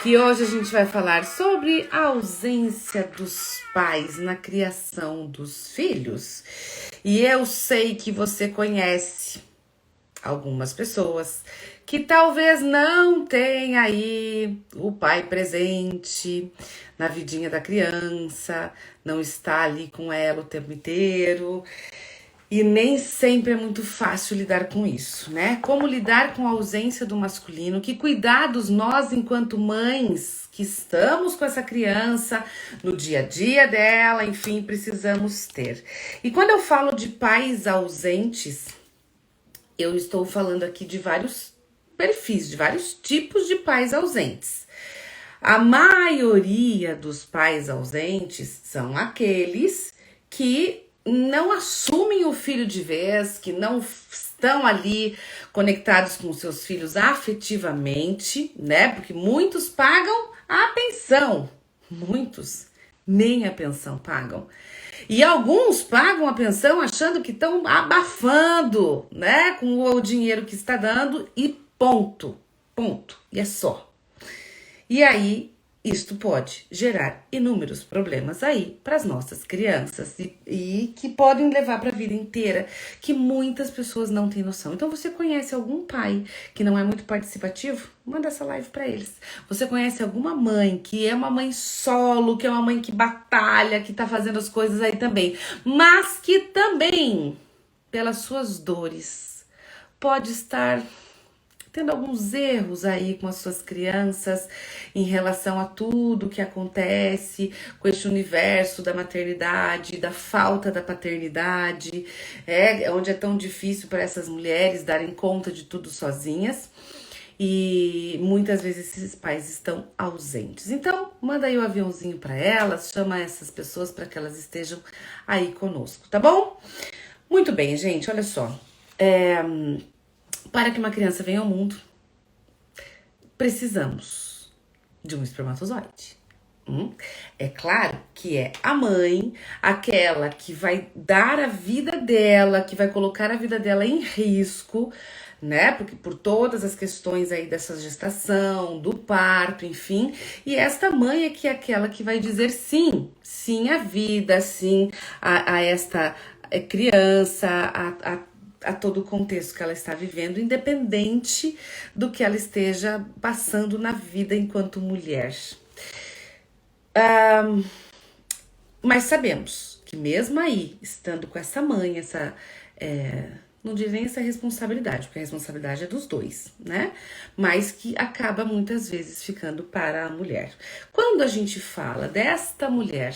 que hoje a gente vai falar sobre a ausência dos pais na criação dos filhos. E eu sei que você conhece algumas pessoas que talvez não tenha aí o pai presente na vidinha da criança, não está ali com ela o tempo inteiro. E nem sempre é muito fácil lidar com isso, né? Como lidar com a ausência do masculino? Que cuidados nós, enquanto mães, que estamos com essa criança no dia a dia dela, enfim, precisamos ter. E quando eu falo de pais ausentes, eu estou falando aqui de vários perfis, de vários tipos de pais ausentes. A maioria dos pais ausentes são aqueles que não assumem o filho de vez, que não estão ali conectados com seus filhos afetivamente, né? Porque muitos pagam a pensão, muitos nem a pensão pagam. E alguns pagam a pensão achando que estão abafando, né? Com o dinheiro que está dando e ponto, ponto. E é só. E aí, isto pode gerar inúmeros problemas aí para as nossas crianças e que podem levar para a vida inteira, que muitas pessoas não têm noção. Então, você conhece algum pai que não é muito participativo? Manda essa live para eles. Você conhece alguma mãe que é uma mãe solo, que é uma mãe que batalha, que tá fazendo as coisas aí também, mas que também, pelas suas dores, pode estar tendo alguns erros aí com as suas crianças em relação a tudo que acontece com este universo da maternidade, da falta da paternidade, onde é tão difícil para essas mulheres darem conta de tudo sozinhas. E muitas vezes esses pais estão ausentes. Então, manda aí o aviãozinho para elas, chama essas pessoas para que elas estejam aí conosco, tá bom? Muito bem, gente, olha só. Para que uma criança venha ao mundo, precisamos de um espermatozoide. É claro que é a mãe, aquela que vai dar a vida dela, que vai colocar a vida dela em risco, né? Porque por todas as questões aí dessa gestação, do parto, enfim. E esta mãe é que é aquela que vai dizer sim, sim à vida, sim a esta criança, a todo o contexto que ela está vivendo, independente do que ela esteja passando na vida enquanto mulher. Mas sabemos que mesmo aí, estando com essa mãe, não diria nem essa responsabilidade, porque a responsabilidade é dos dois, né? Mas que acaba muitas vezes ficando para a mulher. Quando a gente fala desta mulher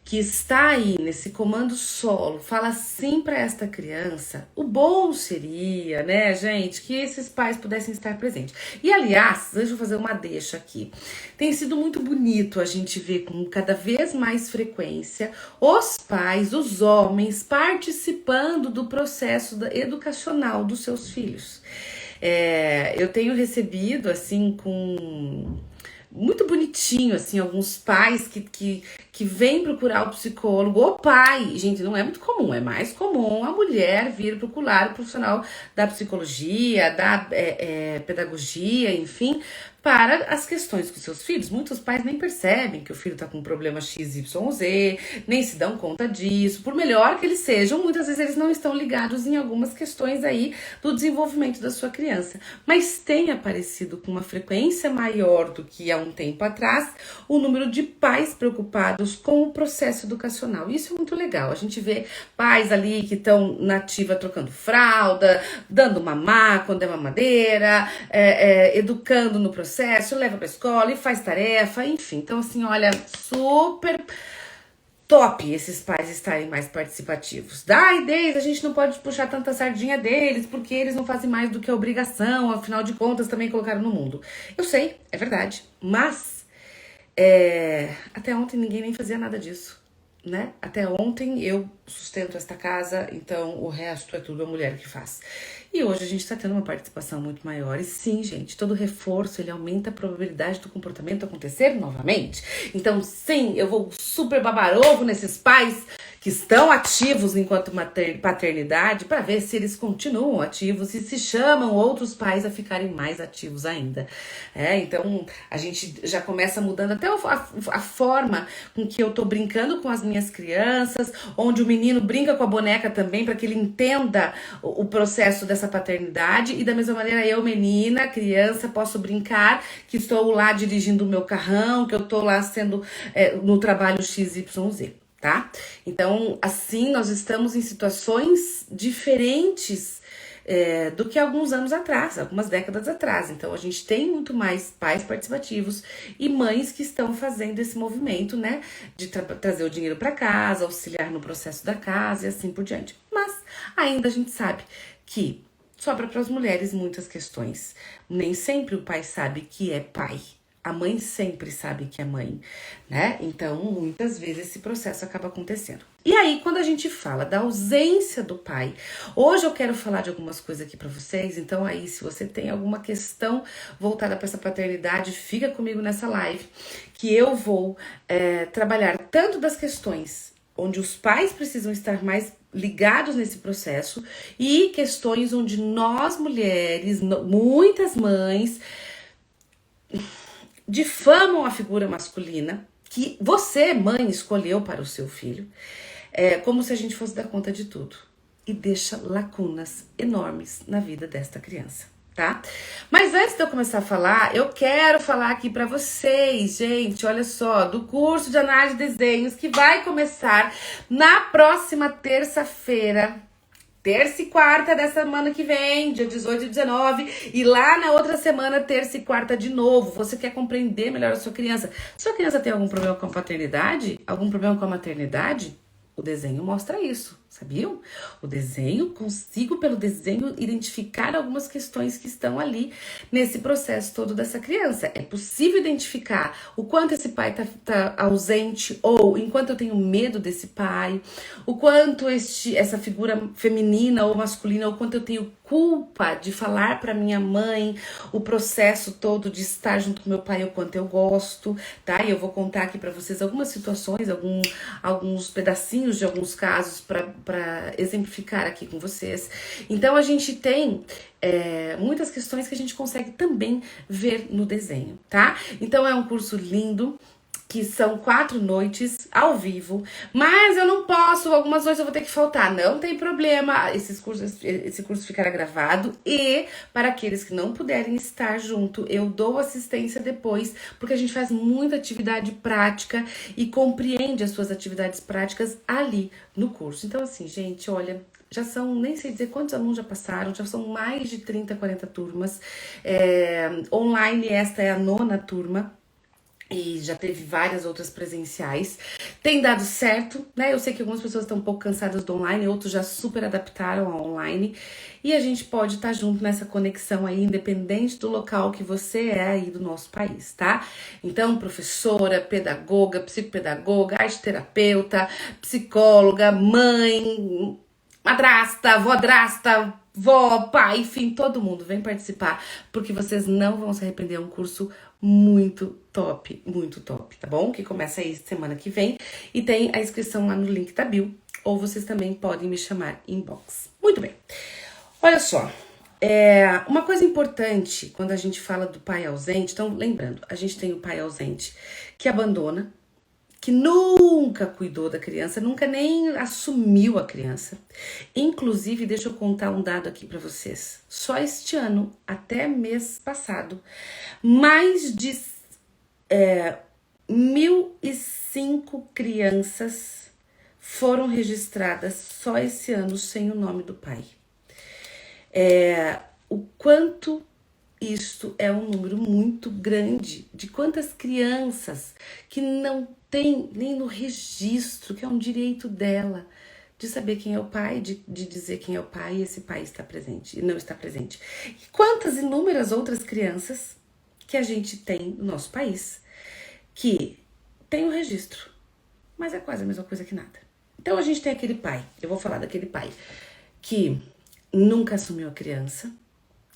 que está aí nesse comando solo, fala sim para esta criança, o bom seria, né, gente, que esses pais pudessem estar presentes. E, aliás, deixa eu fazer uma deixa aqui. Tem sido muito bonito a gente ver com cada vez mais frequência os pais, os homens, participando do processo educacional dos seus filhos. Eu tenho recebido, assim, muito bonitinho, assim, alguns pais que vêm procurar o psicólogo, o pai, gente, não é muito comum, é mais comum a mulher vir procurar o profissional da psicologia, da pedagogia, enfim, para as questões com seus filhos. Muitos pais nem percebem que o filho está com um problema XYZ, nem se dão conta disso. Por melhor que eles sejam, muitas vezes eles não estão ligados em algumas questões aí do desenvolvimento da sua criança. Mas tem aparecido com uma frequência maior do que há um tempo atrás o número de pais preocupados com o processo educacional. Isso é muito legal. A gente vê pais ali que estão na ativa trocando fralda, dando mamar quando é mamadeira, educando no processo, leva pra escola e faz tarefa, enfim. Então, assim, olha, super top esses pais estarem mais participativos. Daí, a gente não pode puxar tanta sardinha deles, porque eles não fazem mais do que a obrigação, afinal de contas, também colocaram no mundo. Eu sei, é verdade, mas até ontem ninguém nem fazia nada disso, né? Até ontem eu sustento esta casa, então o resto é tudo a mulher que faz. E hoje a gente tá tendo uma participação muito maior. E sim, gente, todo reforço, ele aumenta a probabilidade do comportamento acontecer novamente. Então, sim, eu vou super babar ovo nesses pais que estão ativos enquanto paternidade, para ver se eles continuam ativos e se chamam outros pais a ficarem mais ativos ainda. Então, a gente já começa mudando até a forma com que eu tô brincando com as minhas crianças, onde o menino brinca com a boneca também, para que ele entenda o processo dessa paternidade, e da mesma maneira eu, menina, criança, posso brincar que estou lá dirigindo o meu carrão, que eu tô lá sendo no trabalho XYZ, tá? Então, assim, nós estamos em situações diferentes do que alguns anos atrás, algumas décadas atrás. Então, a gente tem muito mais pais participativos e mães que estão fazendo esse movimento, né, de trazer o dinheiro para casa, auxiliar no processo da casa e assim por diante. Mas ainda a gente sabe que sobra para as mulheres muitas questões. Nem sempre o pai sabe que é pai. A mãe sempre sabe que é mãe, né? Então, muitas vezes esse processo acaba acontecendo. E aí, quando a gente fala da ausência do pai, hoje eu quero falar de algumas coisas aqui para vocês. Então, aí, se você tem alguma questão voltada para essa paternidade, fica comigo nessa live, que eu vou trabalhar tanto das questões onde os pais precisam estar mais ligados nesse processo e questões onde nós mulheres, muitas mães, difamam a figura masculina que você, mãe, escolheu para o seu filho, como se a gente fosse dar conta de tudo, e deixa lacunas enormes na vida desta criança, tá? Mas antes de eu começar a falar, eu quero falar aqui para vocês, gente, olha só, do curso de análise de desenhos que vai começar na próxima terça-feira. Terça e quarta da semana que vem, dia 18 e 19, e lá na outra semana, terça e quarta de novo. Você quer compreender melhor a sua criança? Sua criança tem algum problema com a paternidade? Algum problema com a maternidade? O desenho mostra isso, sabiam? O desenho, consigo pelo desenho identificar algumas questões que estão ali nesse processo todo dessa criança. É possível identificar o quanto esse pai tá ausente, ou enquanto eu tenho medo desse pai, o quanto essa figura feminina ou masculina, o quanto eu tenho culpa de falar para minha mãe o processo todo de estar junto com meu pai, o quanto eu gosto, tá? E eu vou contar aqui para vocês algumas situações, alguns pedacinhos de alguns casos para exemplificar aqui com vocês. Então a gente tem muitas questões que a gente consegue também ver no desenho, tá? Então é um curso lindo, que são 4 noites ao vivo, mas eu não posso, algumas noites eu vou ter que faltar, não tem problema, esse curso ficará gravado, e para aqueles que não puderem estar junto, eu dou assistência depois, porque a gente faz muita atividade prática e compreende as suas atividades práticas ali no curso. Então assim, gente, olha, já são, nem sei dizer quantos alunos já passaram, já são mais de 30, 40 turmas, online esta é a 9ª turma, e já teve várias outras presenciais. Tem dado certo, né? Eu sei que algumas pessoas estão um pouco cansadas do online, outros já super adaptaram ao online. E a gente pode estar junto nessa conexão aí, independente do local que você é aí do nosso país, tá? Então, professora, pedagoga, psicopedagoga, arteterapeuta, psicóloga, mãe, madrasta, vodrasta, vó, pai, enfim, todo mundo vem participar, porque vocês não vão se arrepender. É um curso muito top, tá bom? Que começa aí semana que vem, e tem a inscrição lá no link da bio, ou vocês também podem me chamar inbox. Muito bem, olha só, uma coisa importante quando a gente fala do pai ausente, então lembrando, a gente tem o pai ausente que abandona, que nunca cuidou da criança, nunca nem assumiu a criança. Inclusive, deixa eu contar um dado aqui para vocês. Só este ano, até mês passado, mais de 1.005 crianças foram registradas só esse ano sem o nome do pai. O quanto isto é um número muito grande de quantas crianças que não tem nem no registro, que é um direito dela, de saber quem é o pai, de dizer quem é o pai, e esse pai está presente e não está presente. E quantas inúmeras outras crianças que a gente tem no nosso país que tem o registro, mas é quase a mesma coisa que nada. Então a gente tem aquele pai, eu vou falar daquele pai que nunca assumiu a criança,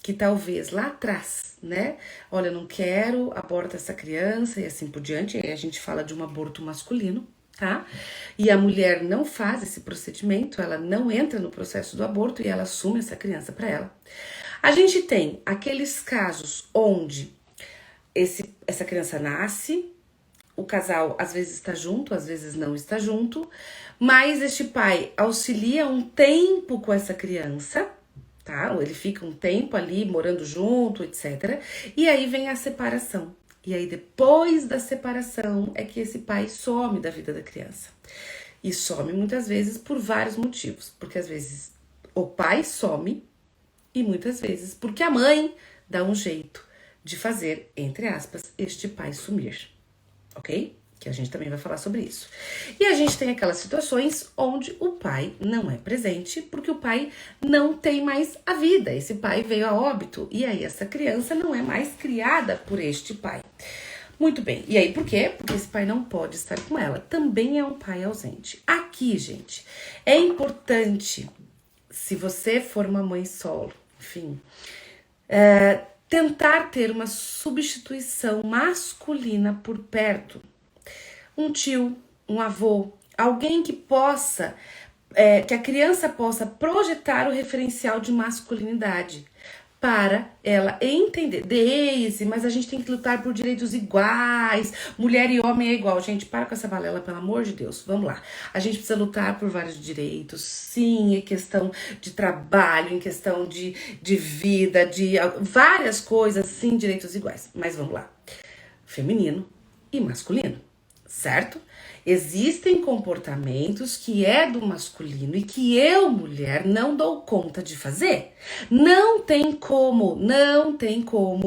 que talvez lá atrás, né? Olha, eu não quero, aborta essa criança e assim por diante. Aí a gente fala de um aborto masculino, tá? E a mulher não faz esse procedimento, ela não entra no processo do aborto e ela assume essa criança para ela. A gente tem aqueles casos onde essa criança nasce, o casal às vezes está junto, às vezes não está junto, mas este pai auxilia um tempo com essa criança, tá? Ele fica um tempo ali morando junto, etc. E aí vem a separação. E aí depois da separação é que esse pai some da vida da criança. E some muitas vezes por vários motivos, porque às vezes o pai some e muitas vezes porque a mãe dá um jeito de fazer, entre aspas, este pai sumir, ok? Que a gente também vai falar sobre isso. E a gente tem aquelas situações onde o pai não é presente porque o pai não tem mais a vida. Esse pai veio a óbito e aí essa criança não é mais criada por este pai. Muito bem. E aí por quê? Porque esse pai não pode estar com ela. Também é um pai ausente. Aqui, gente, é importante, se você for uma mãe solo, enfim, tentar ter uma substituição masculina por perto. Um tio, um avô, alguém que possa, que a criança possa projetar o referencial de masculinidade para ela entender. Daisy, mas a gente tem que lutar por direitos iguais, mulher e homem é igual. Gente, para com essa balela, pelo amor de Deus, vamos lá. A gente precisa lutar por vários direitos, sim, em questão de trabalho, em questão de vida, de várias coisas, sim, direitos iguais. Mas vamos lá, feminino e masculino, certo? Existem comportamentos que é do masculino e que eu, mulher, não dou conta de fazer. Não tem como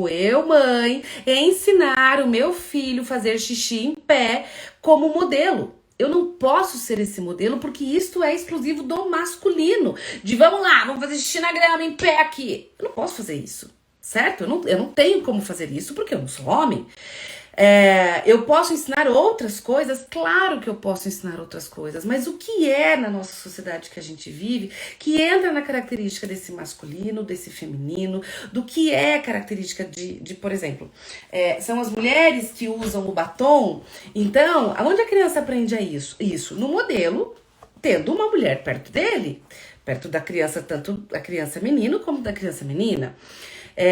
eu, mãe, ensinar o meu filho a fazer xixi em pé como modelo. Eu não posso ser esse modelo porque isto é exclusivo do masculino. De vamos lá, vamos fazer xixi na grama em pé aqui. Eu não posso fazer isso, certo? Eu não tenho como fazer isso porque eu não sou homem. Eu posso ensinar outras coisas? Claro que eu posso ensinar outras coisas, mas o que é na nossa sociedade que a gente vive, que entra na característica desse masculino, desse feminino, do que é característica de por exemplo, são as mulheres que usam o batom. Então, aonde a criança aprende isso? No modelo, tendo uma mulher perto dele, perto da criança, tanto da criança menino como da criança menina.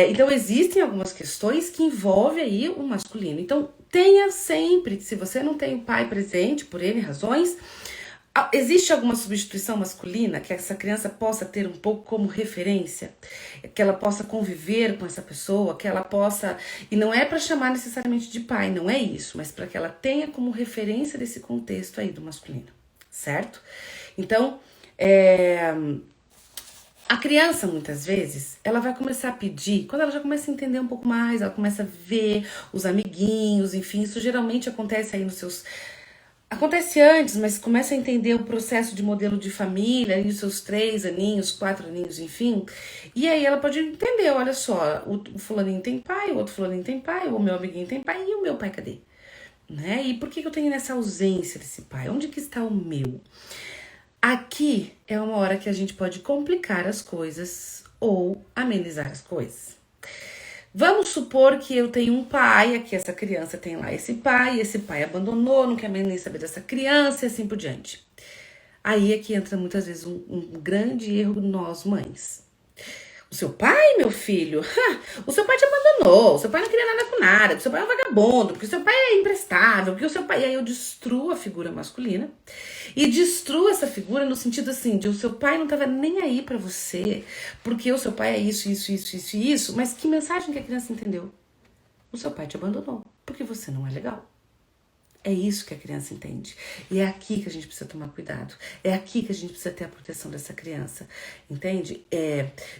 Então, existem algumas questões que envolvem aí o masculino. Então, tenha sempre, se você não tem o pai presente, por N razões, existe alguma substituição masculina que essa criança possa ter um pouco como referência, que ela possa conviver com essa pessoa, que ela possa... E não é para chamar necessariamente de pai, não é isso, mas para que ela tenha como referência desse contexto aí do masculino, certo? Então, a criança, muitas vezes, ela vai começar a pedir, quando ela já começa a entender um pouco mais, ela começa a ver os amiguinhos, enfim, isso geralmente acontece aí nos seus... Acontece antes, mas começa a entender o processo de modelo de família, aí os seus 3 aninhos, 4 aninhos, enfim. E aí ela pode entender, olha só, o fulaninho tem pai, o outro fulaninho tem pai, o meu amiguinho tem pai, e o meu pai cadê? Né? E por que eu tenho nessa ausência desse pai? Onde que está o meu? Aqui é uma hora que a gente pode complicar as coisas ou amenizar as coisas. Vamos supor que eu tenho um pai, aqui essa criança tem lá esse pai abandonou, não quer mais nem saber dessa criança e assim por diante. Aí é que entra muitas vezes um grande erro nós mães. O seu pai, meu filho, o seu pai te abandonou, o seu pai não queria nada com nada, o seu pai é um vagabundo, porque o seu pai é imprestável, porque o seu pai... E aí eu destruo a figura masculina e destruo essa figura no sentido assim, de o seu pai não tava nem aí pra você, porque o seu pai é isso, mas que mensagem que a criança entendeu? O seu pai te abandonou, porque você não é legal. É isso que a criança entende. E é aqui que a gente precisa tomar cuidado. É aqui que a gente precisa ter a proteção dessa criança. Entende?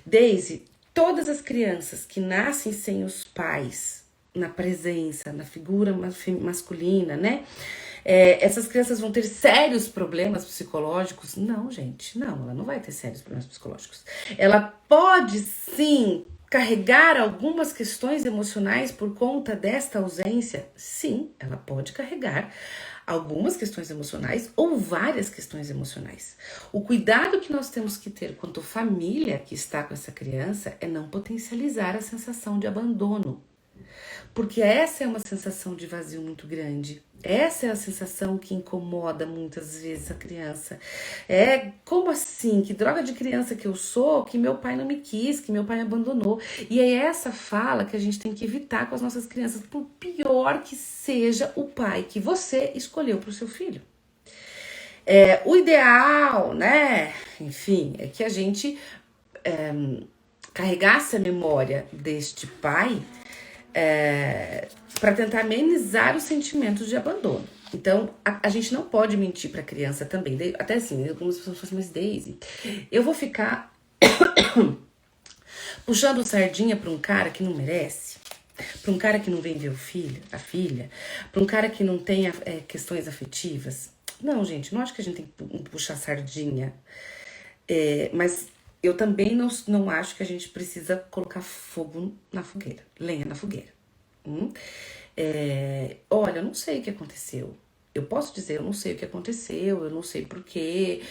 Daisy, todas as crianças que nascem sem os pais na presença, na figura masculina, né? Essas crianças vão ter sérios problemas psicológicos? Não, gente. Não, ela não vai ter sérios problemas psicológicos. Ela pode, sim, carregar algumas questões emocionais por conta desta ausência? Sim, ela pode carregar algumas questões emocionais ou várias questões emocionais. O cuidado que nós temos que ter quanto família que está com essa criança é não potencializar a sensação de abandono. Porque essa é uma sensação de vazio muito grande. Essa é a sensação que incomoda muitas vezes a criança. É como assim? Que droga de criança que eu sou, que meu pai não me quis, que meu pai me abandonou. E é essa fala que a gente tem que evitar com as nossas crianças, por pior que seja o pai que você escolheu para o seu filho. O ideal, né? Enfim, é que a gente carregasse a memória deste pai para tentar amenizar os sentimentos de abandono. Então, a gente não pode mentir para a criança também. Até assim, algumas pessoas falam assim, mas Daisy, eu vou ficar puxando sardinha para um cara que não merece, para um cara que não vem ver o filho, a filha, para um cara que não tem questões afetivas. Não, gente, não acho que a gente tem que puxar sardinha. Mas eu também não acho que a gente precisa colocar fogo na fogueira, lenha na fogueira. Olha, eu não sei o que aconteceu. Eu posso dizer, eu não sei o que aconteceu, eu não sei porquê.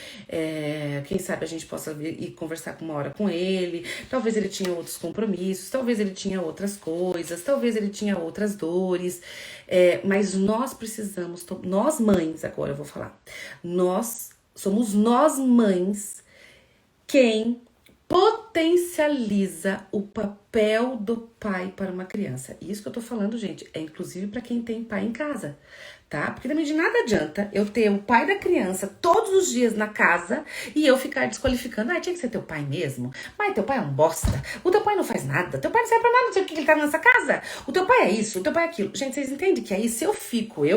Quem sabe a gente possa vir e conversar uma hora com ele. Talvez ele tinha outros compromissos, talvez ele tinha outras coisas, talvez ele tinha outras dores. Mas nós precisamos, nós mães, agora eu vou falar, somos nós mães quem potencializa o papel do pai para uma criança. Isso que eu tô falando, gente, é inclusive para quem tem pai em casa, tá? Porque também de nada adianta eu ter o pai da criança todos os dias na casa e eu ficar desqualificando. Tinha que ser teu pai mesmo. Mas teu pai é um bosta. O teu pai não faz nada. Teu pai não serve pra nada, não sei o que ele tá nessa casa. O teu pai é isso, o teu pai é aquilo. Gente, vocês entendem que aí se eu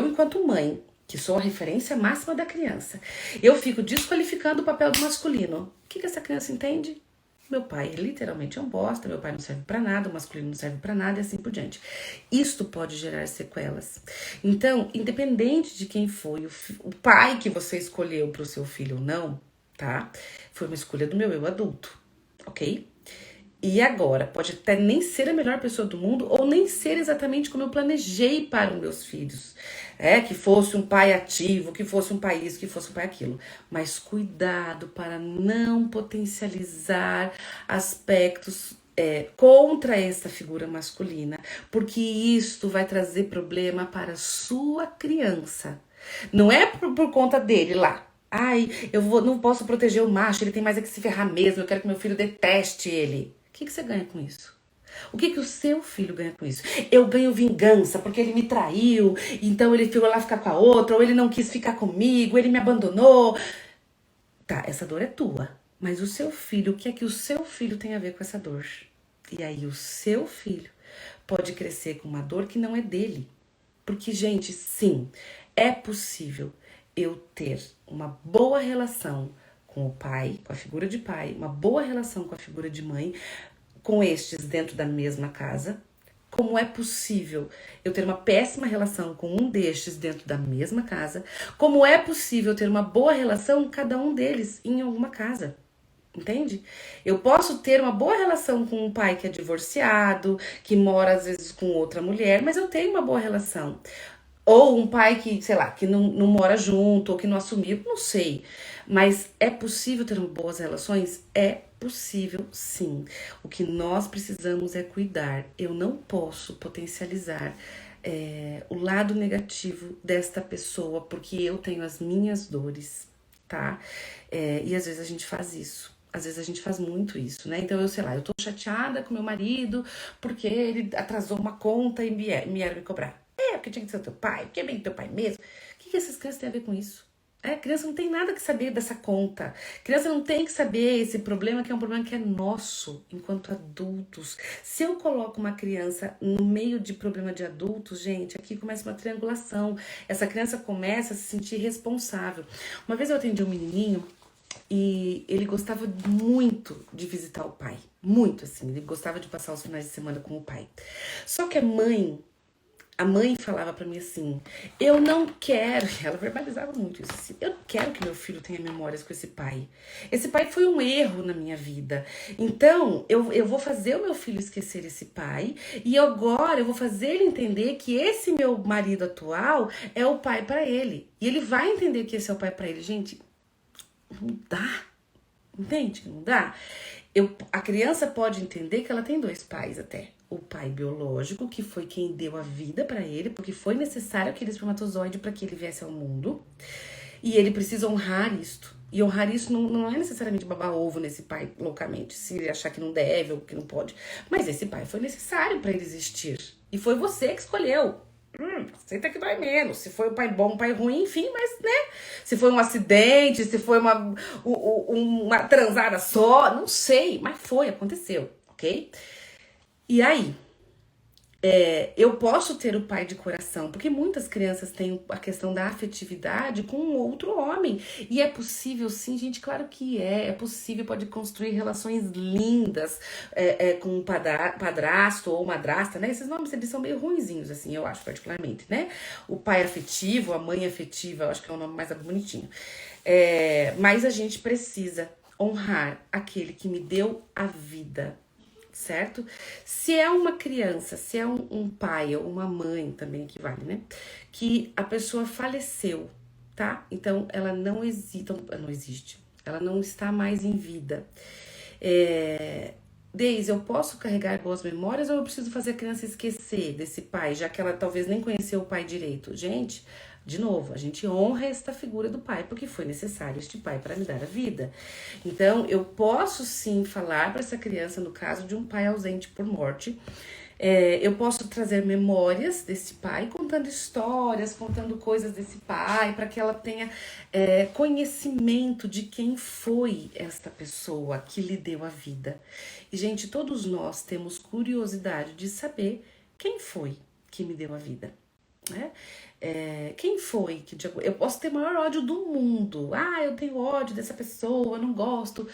enquanto mãe, que sou a referência máxima da criança, eu fico desqualificando o papel do masculino. O que essa criança entende? Meu pai literalmente é um bosta, meu pai não serve pra nada, o masculino não serve pra nada e assim por diante. Isto pode gerar sequelas. Então, independente de quem foi o pai que você escolheu pro seu filho ou não, tá? Foi uma escolha do meu eu adulto, ok? E agora, pode até nem ser a melhor pessoa do mundo ou nem ser exatamente como eu planejei para os meus filhos. Que fosse um pai ativo, que fosse um pai isso, que fosse um pai aquilo. Mas cuidado para não potencializar aspectos contra essa figura masculina, porque isto vai trazer problema para a sua criança. Não é por conta dele lá. Não posso proteger o macho, ele tem mais é que se ferrar mesmo, eu quero que meu filho deteste ele. O que você ganha com isso? O que o seu filho ganha com isso? Eu ganho vingança porque ele me traiu, então ele ficou lá ficar com a outra, ou ele não quis ficar comigo, ele me abandonou. Tá, essa dor é tua. Mas o seu filho, o que é que o seu filho tem a ver com essa dor? E aí o seu filho pode crescer com uma dor que não é dele. Porque, gente, sim, é possível eu ter uma boa relação com o pai, com a figura de pai, uma boa relação com a figura de mãe, com estes dentro da mesma casa. Como é possível eu ter uma péssima relação com um destes dentro da mesma casa? Como é possível ter uma boa relação com cada um deles em alguma casa? Entende? Eu posso ter uma boa relação com um pai que é divorciado, que mora às vezes com outra mulher, mas eu tenho uma boa relação. Ou um pai que, sei lá, que não mora junto, ou que não assumiu, não sei. Mas é possível ter boas relações? É possível, sim. O que nós precisamos é cuidar. Eu não posso potencializar o lado negativo desta pessoa, porque eu tenho as minhas dores, tá? E às vezes a gente faz isso. Às vezes a gente faz muito isso, né? Então, eu tô chateada com meu marido porque ele atrasou uma conta e vieram me cobrar. Porque tinha que ser o teu pai, porque é bem teu pai mesmo. O que essas crianças têm a ver com isso? A criança não tem nada que saber dessa conta. A criança não tem que saber esse problema, que é um problema que é nosso, enquanto adultos. Se eu coloco uma criança no meio de problema de adultos, gente, aqui começa uma triangulação. Essa criança começa a se sentir responsável. Uma vez eu atendi um menininho e ele gostava muito de visitar o pai. Muito, assim. Ele gostava de passar os finais de semana com o pai. Só que a mãe falava pra mim assim, eu não quero, ela verbalizava muito isso assim, eu quero que meu filho tenha memórias com esse pai. Esse pai foi um erro na minha vida. Então, eu vou fazer o meu filho esquecer esse pai e agora eu vou fazer ele entender que esse meu marido atual é o pai pra ele. E ele vai entender que esse é o pai pra ele. Gente, não dá. Entende que não dá? A criança pode entender que ela tem dois pais até. o pai biológico, que foi quem deu a vida para ele, porque foi necessário aquele espermatozoide para que ele viesse ao mundo. E ele precisa honrar isto. E honrar isso não é necessariamente babar ovo nesse pai loucamente, se ele achar que não deve ou que não pode. Mas esse pai foi necessário para ele existir. E foi você que escolheu. Aceita que dói menos. Se foi um pai bom, um pai ruim, enfim, mas, né? Se foi um acidente, se foi uma transada só, não sei. Mas foi, aconteceu, ok? E aí? Eu posso ter o pai de coração, porque muitas crianças têm a questão da afetividade com um outro homem. E é possível, sim, gente, claro que é. É possível, pode construir relações lindas com um padrasto ou madrasta, né? Esses nomes, eles são meio ruinzinhos, assim, eu acho, particularmente, né? O pai afetivo, a mãe afetiva, eu acho que é o nome mais bonitinho. Mas a gente precisa honrar aquele que me deu a vida, certo? Se é uma criança, se é um pai ou uma mãe também que vale, né? Que a pessoa faleceu, tá? Então ela não existe, ela não está mais em vida. Deise, eu posso carregar boas memórias ou eu preciso fazer a criança esquecer desse pai, já que ela talvez nem conheceu o pai direito? Gente, de novo, a gente honra esta figura do pai, porque foi necessário este pai para me dar a vida. Então, eu posso sim falar para essa criança, no caso de um pai ausente por morte, eu posso trazer memórias desse pai, contando histórias, contando coisas desse pai, para que ela tenha conhecimento de quem foi esta pessoa que lhe deu a vida. E, gente, todos nós temos curiosidade de saber quem foi que me deu a vida, né? Quem foi que... Eu posso ter o maior ódio do mundo. Eu tenho ódio dessa pessoa, eu não gosto.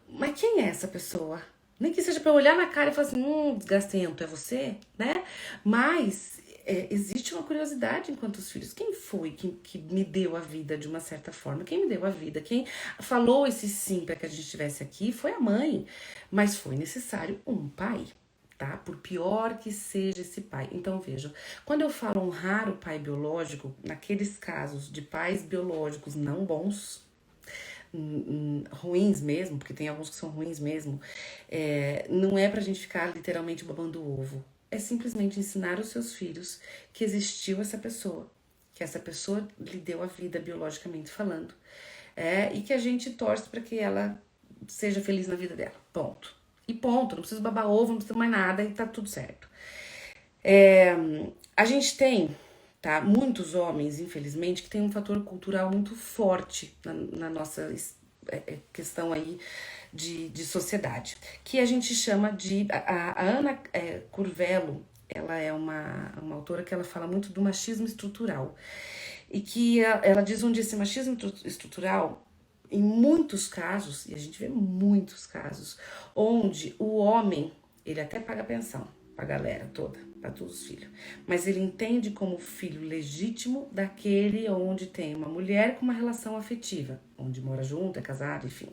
Mas quem é essa pessoa? Nem que seja pra eu olhar na cara e falar assim, desgastento, é você, né? Mas existe uma curiosidade enquanto os filhos. Quem foi que me deu a vida de uma certa forma? Quem me deu a vida? Quem falou esse sim para que a gente estivesse aqui foi a mãe. Mas foi necessário um pai, tá? Por pior que seja esse pai. Então, vejam, quando eu falo honrar o pai biológico, naqueles casos de pais biológicos não bons, ruins mesmo, porque tem alguns que são ruins mesmo, não é pra gente ficar literalmente babando o ovo. É simplesmente ensinar os seus filhos que existiu essa pessoa, que essa pessoa lhe deu a vida biologicamente falando, e que a gente torce para que ela seja feliz na vida dela. Ponto. E ponto. Não precisa babar ovo, não precisa mais nada e tá tudo certo. A gente tem, tá, muitos homens, infelizmente, que tem um fator cultural muito forte na nossa questão aí de sociedade, que a gente chama de... A Ana Curvelo, ela é uma autora que ela fala muito do machismo estrutural. E que ela diz onde esse machismo estrutural, em muitos casos, e a gente vê muitos casos, onde o homem, ele até paga pensão pra galera toda, pra todos os filhos, mas ele entende como filho legítimo daquele onde tem uma mulher com uma relação afetiva, onde mora junto, é casado, enfim.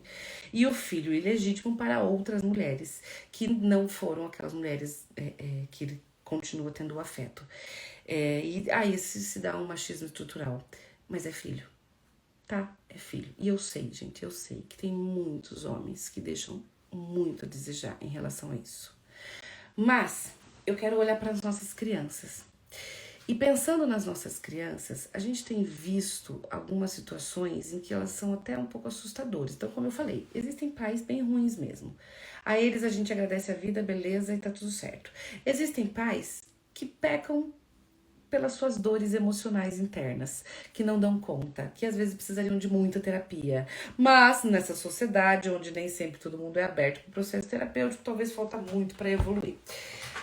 E o filho ilegítimo para outras mulheres, que não foram aquelas mulheres que ele continua tendo o afeto. E aí se dá um machismo estrutural, mas é filho. Tá? É filho. E eu sei, gente, eu sei que tem muitos homens que deixam muito a desejar em relação a isso. Mas eu quero olhar para as nossas crianças. E pensando nas nossas crianças, a gente tem visto algumas situações em que elas são até um pouco assustadoras. Então, como eu falei, existem pais bem ruins mesmo. A eles a gente agradece a vida, beleza, e tá tudo certo. Existem pais que pecam pelas suas dores emocionais internas, que não dão conta, que às vezes precisariam de muita terapia. Mas nessa sociedade, onde nem sempre todo mundo é aberto para o processo terapêutico, talvez falta muito para evoluir,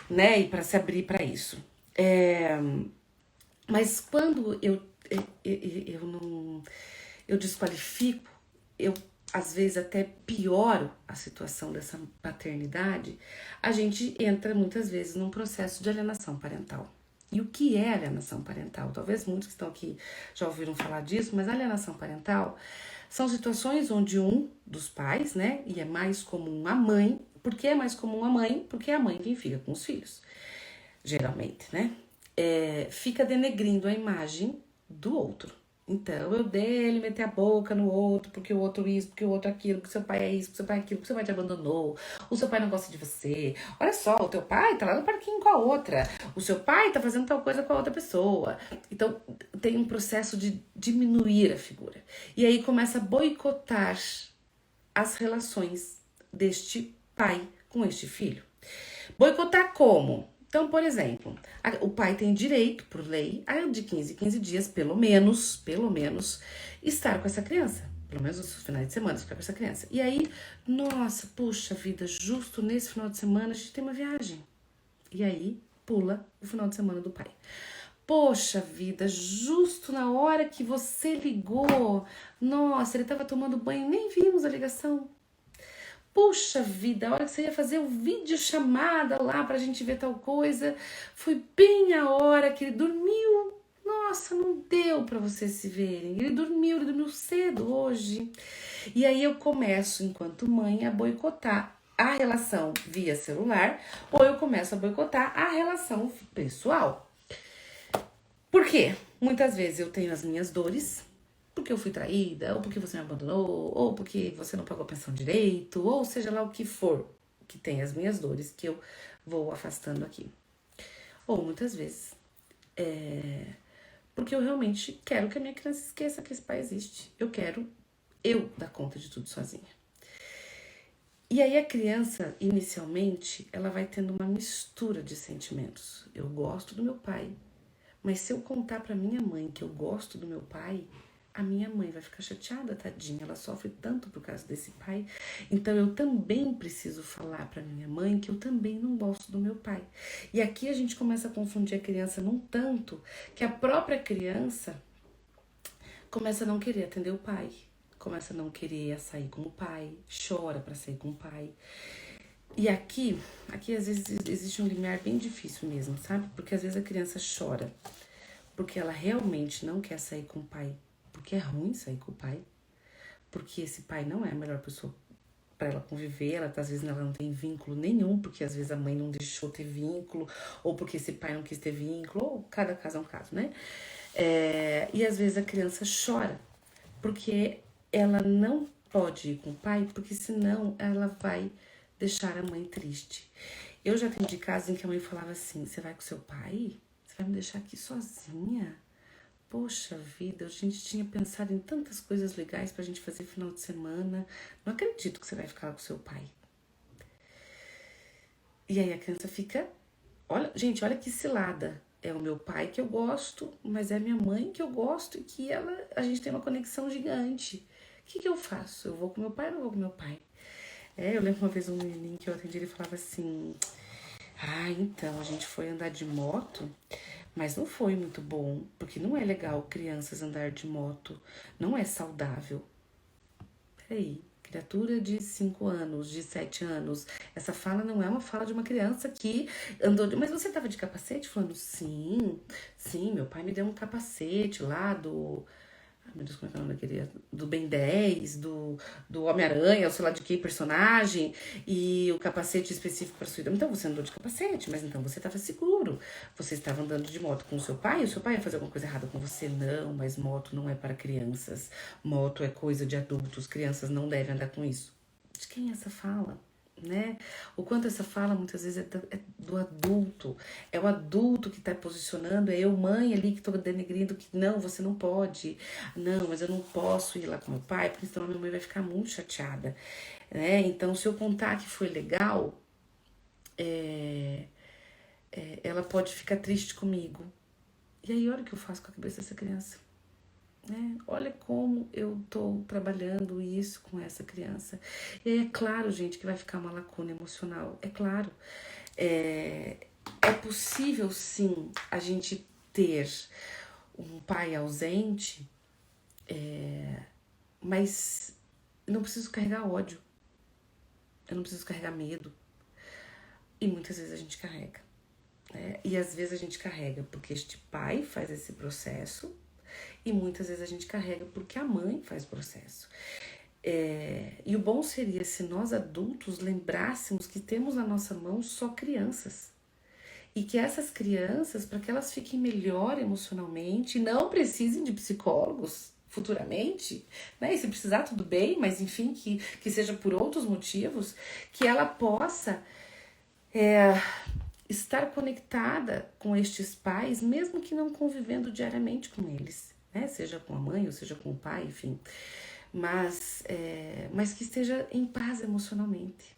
né? E para se abrir para isso. Mas quando eu desqualifico, eu às vezes até pioro a situação dessa paternidade, a gente entra muitas vezes num processo de alienação parental. E o que é alienação parental? Talvez muitos que estão aqui já ouviram falar disso, mas alienação parental são situações onde um dos pais, né, e é mais comum a mãe. Por que é mais comum a mãe? Porque é a mãe quem fica com os filhos, geralmente, né? Fica denegrindo a imagem do outro. Então, eu dele meter a boca no outro, porque o outro isso, porque o outro aquilo, porque seu pai é isso, porque seu pai é aquilo, porque seu pai te abandonou, o seu pai não gosta de você. Olha só, o teu pai tá lá no parquinho com a outra, o seu pai tá fazendo tal coisa com a outra pessoa. Então, tem um processo de diminuir a figura. E aí começa a boicotar as relações deste pai com este filho. Boicotar como? Então, por exemplo, o pai tem direito, por lei, a de 15 em 15 dias, pelo menos, estar com essa criança. Pelo menos nos finais de semana, ficar com essa criança. E aí, nossa, puxa vida, justo nesse final de semana a gente tem uma viagem. E aí, pula o final de semana do pai. Poxa vida, justo na hora que você ligou, nossa, ele tava tomando banho, nem vimos a ligação. Puxa vida, a hora que você ia fazer o vídeo chamada lá pra gente ver tal coisa, foi bem a hora que ele dormiu. Nossa, não deu pra vocês se verem. Ele dormiu cedo hoje. E aí eu começo, enquanto mãe, a boicotar a relação via celular, ou eu começo a boicotar a relação pessoal. Por quê? Muitas vezes eu tenho as minhas dores, porque eu fui traída, ou porque você me abandonou, ou porque você não pagou a pensão direito, ou seja lá o que for, que tem as minhas dores que eu vou afastando aqui. Ou muitas vezes, porque eu realmente quero que a minha criança esqueça que esse pai existe. Eu quero eu dar conta de tudo sozinha. E aí a criança, inicialmente, ela vai tendo uma mistura de sentimentos. Eu gosto do meu pai, mas se eu contar pra minha mãe que eu gosto do meu pai, a minha mãe vai ficar chateada, tadinha, ela sofre tanto por causa desse pai. Então eu também preciso falar pra minha mãe que eu também não gosto do meu pai. E aqui a gente começa a confundir a criança num tanto que a própria criança começa a não querer atender o pai, começa a não querer sair com o pai, chora pra sair com o pai. E aqui às vezes existe um limiar bem difícil mesmo, sabe? Porque às vezes a criança chora porque ela realmente não quer sair com o pai, porque é ruim sair com o pai, porque esse pai não é a melhor pessoa para ela conviver, às vezes ela não tem vínculo nenhum, porque às vezes a mãe não deixou ter vínculo, ou porque esse pai não quis ter vínculo, ou cada caso é um caso, né? E às vezes a criança chora, porque ela não pode ir com o pai, porque senão ela vai deixar a mãe triste. Eu já atendi casos em que a mãe falava assim, você vai com seu pai? Você vai me deixar aqui sozinha? Poxa vida, a gente tinha pensado em tantas coisas legais pra gente fazer final de semana. Não acredito que você vai ficar com seu pai. E aí a criança fica... Olha, gente, olha que cilada. É o meu pai que eu gosto, mas é a minha mãe que eu gosto e que a gente tem uma conexão gigante. O que eu faço? Eu vou com meu pai ou não vou com meu pai? Eu lembro uma vez um menininho que eu atendi, ele falava assim... então, a gente foi andar de moto, mas não foi muito bom, porque não é legal crianças andar de moto, não é saudável. Peraí, criatura de 5 anos, de 7 anos, essa fala não é uma fala de uma criança que andou... Mas você tava de capacete? Falando, sim, meu pai me deu um capacete lá do... Meu Deus, como é que é o nome daquele? Do Ben 10, do Homem-Aranha, ou sei lá de que personagem, e o capacete específico para sua idade. Então você andou de capacete, mas então você estava seguro. Você estava andando de moto com o seu pai ia fazer alguma coisa errada com você? Não, mas moto não é para crianças. Moto é coisa de adultos. Crianças não devem andar com isso. De quem é essa fala? Né? O quanto essa fala muitas vezes é do adulto, é o adulto que está posicionando, é eu, mãe, ali que estou denegrindo que não, você não pode, não, mas eu não posso ir lá com meu pai, porque senão a minha mãe vai ficar muito chateada, né? Então, se eu contar que foi legal, ela pode ficar triste comigo. E aí, olha o que eu faço com a cabeça dessa criança. Olha como eu tô trabalhando isso com essa criança. E aí é claro, gente, que vai ficar uma lacuna emocional. É claro. É possível, sim, a gente ter um pai ausente, mas eu não preciso carregar ódio. Eu não preciso carregar medo. E muitas vezes a gente carrega. E às vezes a gente carrega porque este pai faz esse processo, e muitas vezes a gente carrega porque a mãe faz o processo. E o bom seria se nós adultos lembrássemos que temos na nossa mão só crianças. E que essas crianças, para que elas fiquem melhor emocionalmente, não precisem de psicólogos futuramente, né? E se precisar, tudo bem, mas enfim, que seja por outros motivos, que ela possa estar conectada com estes pais, mesmo que não convivendo diariamente com eles, né? Seja com a mãe ou seja com o pai, enfim. Mas que esteja em paz emocionalmente.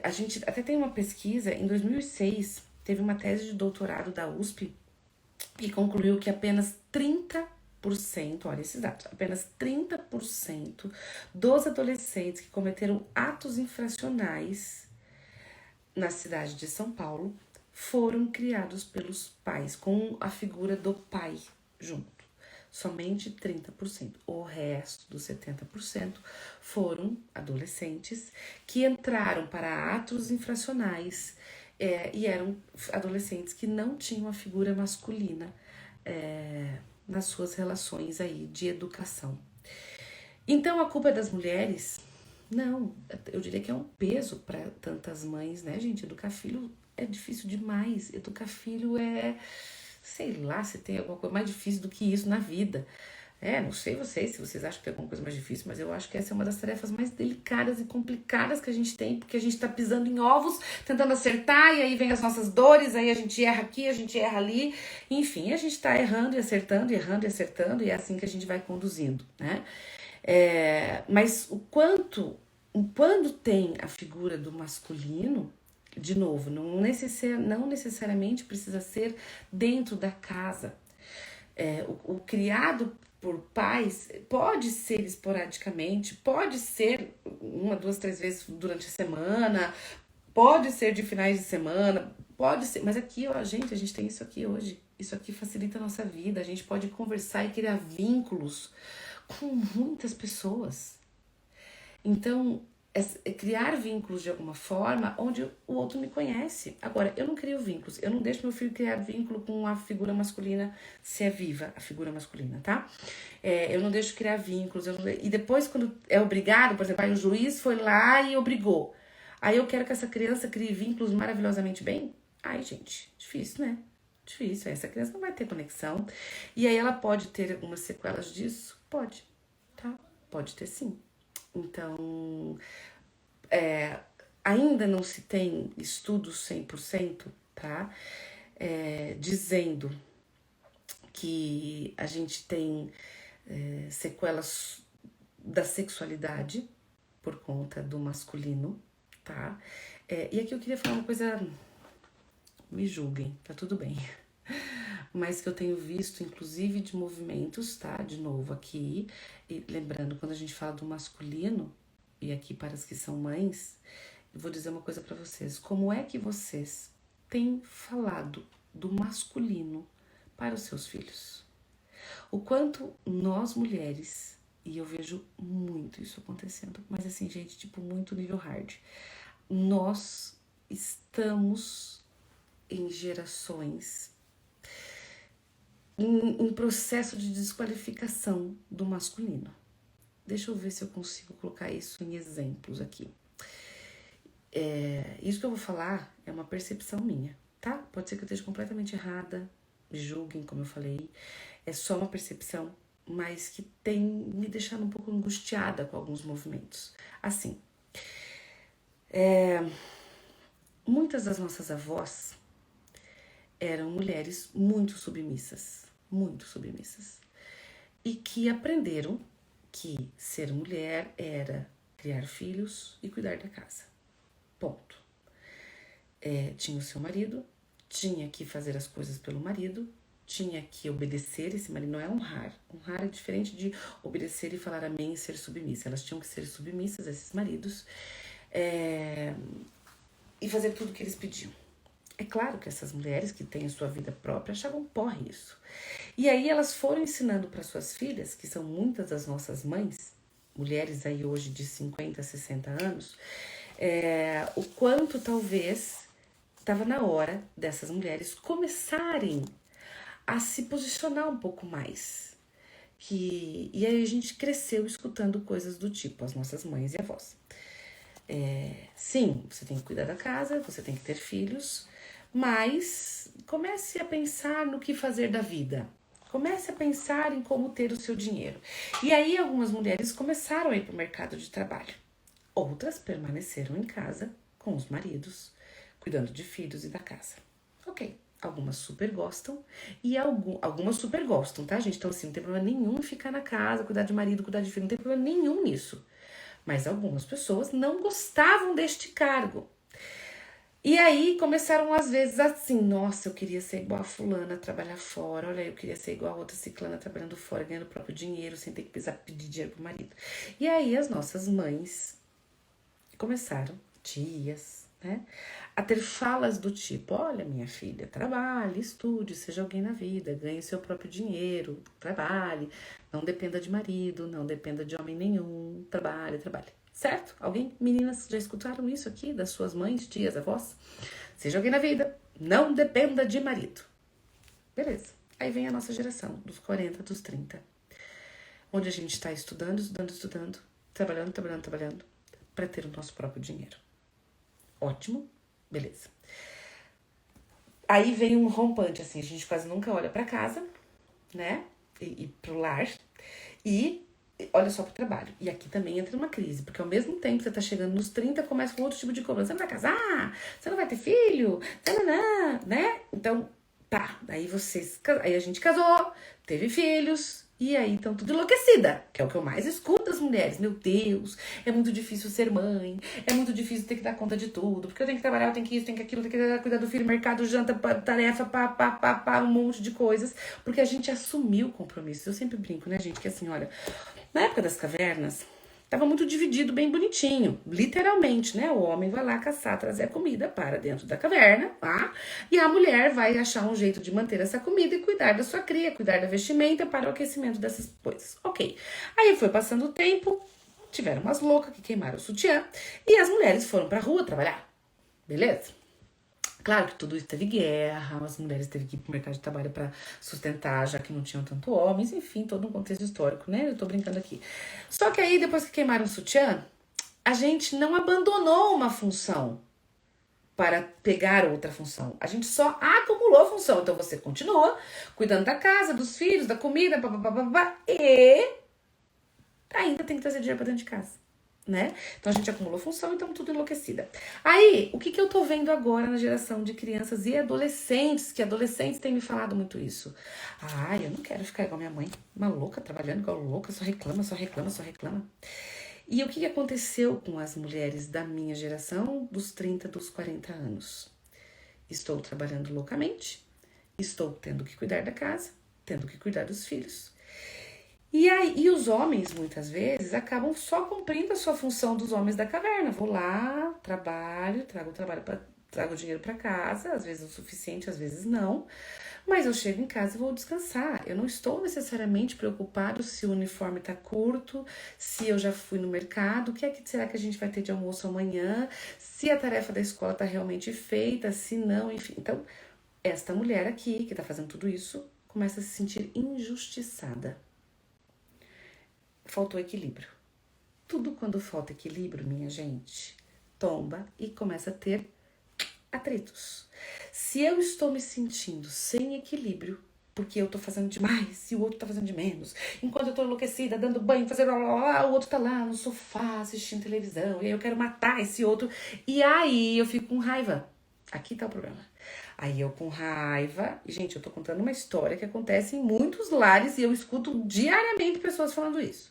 A gente até tem uma pesquisa, em 2006, teve uma tese de doutorado da USP e concluiu que apenas 30%, olha esses dados, apenas 30% dos adolescentes que cometeram atos infracionais na cidade de São Paulo foram criados pelos pais, com a figura do pai junto. Somente 30%. O resto dos 70% foram adolescentes que entraram para atos infracionais e eram adolescentes que não tinham a figura masculina nas suas relações aí de educação. Então a culpa é das mulheres? Não, eu diria que é um peso para tantas mães, né, gente? Educar filho é difícil demais. Educar filho sei lá se tem alguma coisa mais difícil do que isso na vida. Não sei vocês, se vocês acham que tem alguma coisa mais difícil, mas eu acho que essa é uma das tarefas mais delicadas e complicadas que a gente tem, porque a gente tá pisando em ovos, tentando acertar, e aí vem as nossas dores, aí a gente erra aqui, a gente erra ali, enfim, a gente tá errando e acertando, errando e acertando, e é assim que a gente vai conduzindo, né? Mas quando tem a figura do masculino, de novo, não necessariamente precisa ser dentro da casa. O criado por pais pode ser esporadicamente, pode ser 1, 2, 3 vezes durante a semana, pode ser de finais de semana, pode ser, mas aqui, ó, a gente tem isso aqui hoje. Isso aqui facilita a nossa vida, a gente pode conversar e criar vínculos com muitas pessoas. Então, criar vínculos de alguma forma onde o outro me conhece. Agora, eu não crio vínculos, eu não deixo meu filho criar vínculo com a figura masculina, se é viva a figura masculina, tá? Eu não deixo criar vínculos, e depois quando é obrigado, por exemplo, aí o juiz foi lá e obrigou. Aí eu quero que essa criança crie vínculos maravilhosamente bem? Ai, gente, difícil, né? Difícil, essa criança não vai ter conexão. E aí ela pode ter algumas sequelas disso? Pode, tá? Pode ter sim. Então, ainda não se tem estudos 100%, tá? Dizendo que a gente tem sequelas da sexualidade por conta do masculino, tá? E aqui eu queria falar uma coisa, me julguem, tá tudo bem. Mas que eu tenho visto, inclusive, de movimentos, tá? De novo aqui, e lembrando, quando a gente fala do masculino, e aqui para as que são mães, eu vou dizer uma coisa para vocês. Como é que vocês têm falado do masculino para os seus filhos? O quanto nós mulheres, e eu vejo muito isso acontecendo, mas assim, gente, tipo, muito nível hard, nós estamos em gerações em processo de desqualificação do masculino. Deixa eu ver se eu consigo colocar isso em exemplos aqui. Isso que eu vou falar é uma percepção minha, tá? Pode ser que eu esteja completamente errada, me julguem, como eu falei. É só uma percepção, mas que tem me deixado um pouco angustiada com alguns movimentos. Assim, muitas das nossas avós eram mulheres muito submissas, e que aprenderam que ser mulher era criar filhos e cuidar da casa. Ponto. Tinha o seu marido, tinha que fazer as coisas pelo marido, tinha que obedecer esse marido, não é honrar. Honrar é diferente de obedecer e falar amém e ser submissa. Elas tinham que ser submissas a esses maridos e fazer tudo o que eles pediam. É claro que essas mulheres que têm a sua vida própria achavam porre isso. E aí elas foram ensinando para suas filhas, que são muitas das nossas mães, mulheres aí hoje de 50, 60 anos, o quanto talvez estava na hora dessas mulheres começarem a se posicionar um pouco mais. E aí a gente cresceu escutando coisas do tipo, as nossas mães e avós. Sim, você tem que cuidar da casa, você tem que ter filhos, mas comece a pensar no que fazer da vida. Comece a pensar em como ter o seu dinheiro. E aí algumas mulheres começaram a ir para o mercado de trabalho. Outras permaneceram em casa com os maridos, cuidando de filhos e da casa. Ok, algumas super gostam e algumas super gostam, tá, gente? Então assim, não tem problema nenhum em ficar na casa, cuidar de marido, cuidar de filho, não tem problema nenhum nisso. Mas algumas pessoas não gostavam deste cargo. E aí começaram às vezes assim, nossa, eu queria ser igual a fulana, trabalhar fora, olha, eu queria ser igual a outra ciclana, trabalhando fora, ganhando o próprio dinheiro, sem ter que precisar pedir dinheiro pro marido. E aí as nossas mães começaram, tias, né, a ter falas do tipo, olha, minha filha, trabalhe, estude, seja alguém na vida, ganhe seu próprio dinheiro, trabalhe, não dependa de marido, não dependa de homem nenhum, trabalhe, trabalhe. Certo? Alguém? Meninas, já escutaram isso aqui das suas mães, tias, avós? Seja alguém na vida, não dependa de marido. Beleza. Aí vem a nossa geração, dos 40, dos 30. Onde a gente está estudando, trabalhando, para ter o nosso próprio dinheiro. Ótimo. Beleza. Aí vem um rompante, assim, a gente quase nunca olha para casa, né? E pro lar. E olha só pro trabalho. E aqui também entra uma crise, porque ao mesmo tempo que você tá chegando nos 30, começa com outro tipo de cobrança. Você não vai casar? Você não vai ter filho? Tananã, né? Então, tá. Aí a gente casou, teve filhos, e aí estão tudo enlouquecida, que é o que eu mais escuto das mulheres. Meu Deus, é muito difícil ser mãe, é muito difícil ter que dar conta de tudo, porque eu tenho que trabalhar, eu tenho que isso, tenho que aquilo, tenho que cuidar do filho, mercado, janta, tarefa, um monte de coisas, porque a gente assumiu o compromisso. Eu sempre brinco, né, gente, que assim, olha, na época das cavernas, tava muito dividido, bem bonitinho, literalmente, né? O homem vai lá caçar, trazer a comida para dentro da caverna, tá? E a mulher vai achar um jeito de manter essa comida e cuidar da sua cria, cuidar da vestimenta para o aquecimento dessas coisas. Ok. Aí foi passando o tempo, tiveram umas loucas que queimaram o sutiã e as mulheres foram pra rua trabalhar. Beleza? Claro que tudo isso teve guerra, as mulheres teve que ir pro mercado de trabalho para sustentar, já que não tinham tanto homens, enfim, todo um contexto histórico, né? Eu tô brincando aqui. Só que aí, depois que queimaram o sutiã, a gente não abandonou uma função para pegar outra função. A gente só acumulou função. Então você continuou cuidando da casa, dos filhos, da comida, e ainda tem que trazer dinheiro para dentro de casa. Né? Então a gente acumulou função e estamos tudo enlouquecida. Aí, o que eu tô vendo agora na geração de crianças e adolescentes, que adolescentes têm me falado muito isso. Ah, eu não quero ficar igual minha mãe, uma louca, trabalhando igual louca, só reclama. E o que aconteceu com as mulheres da minha geração, dos 30, dos 40 anos? Estou trabalhando loucamente, estou tendo que cuidar da casa, tendo que cuidar dos filhos. E os homens, muitas vezes, acabam só cumprindo a sua função dos homens da caverna. Vou lá, trabalho, trago dinheiro para casa, às vezes o suficiente, às vezes não. Mas eu chego em casa e vou descansar. Eu não estou necessariamente preocupado se o uniforme tá curto, se eu já fui no mercado, o que é que será que a gente vai ter de almoço amanhã, se a tarefa da escola tá realmente feita, se não, enfim. Então, esta mulher aqui, que tá fazendo tudo isso, começa a se sentir injustiçada. Faltou equilíbrio. Tudo quando falta equilíbrio, minha gente, tomba e começa a ter atritos. Se eu estou me sentindo sem equilíbrio, porque eu tô fazendo demais e o outro tá fazendo de menos, enquanto eu tô enlouquecida, dando banho, fazendo o outro tá lá no sofá assistindo televisão, e aí eu quero matar esse outro, e aí eu fico com raiva. Aqui tá o problema. Aí eu com raiva, e gente, eu tô contando uma história que acontece em muitos lares e eu escuto diariamente pessoas falando isso.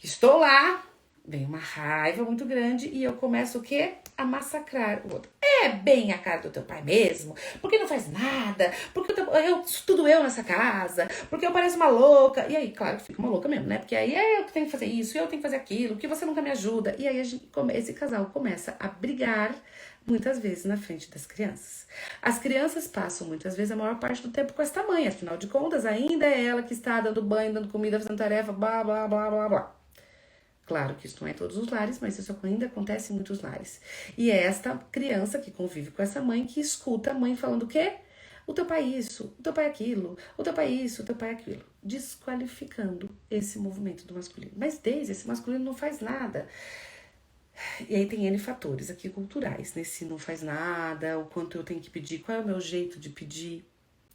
Estou lá, vem uma raiva muito grande e eu começo o quê? A massacrar o outro. É bem a cara do teu pai mesmo, porque não faz nada, porque tudo eu nessa casa, porque eu pareço uma louca. E aí, claro, fico uma louca mesmo, né? Porque aí é eu que tenho que fazer isso, eu tenho que fazer aquilo, porque você nunca me ajuda. E aí esse casal começa a brigar muitas vezes na frente das crianças. As crianças passam muitas vezes a maior parte do tempo com esta mãe, afinal de contas, ainda é ela que está dando banho, dando comida, fazendo tarefa, blá, blá, blá, blá, blá. Claro que isso não é em todos os lares, mas isso ainda acontece em muitos lares. E é esta criança que convive com essa mãe que escuta a mãe falando o quê? O teu pai isso, o teu pai aquilo, o teu pai isso, o teu pai aquilo. Desqualificando esse movimento do masculino. Mas Deise, esse masculino não faz nada. E aí tem N fatores aqui culturais, né? Se não faz nada, o quanto eu tenho que pedir, qual é o meu jeito de pedir,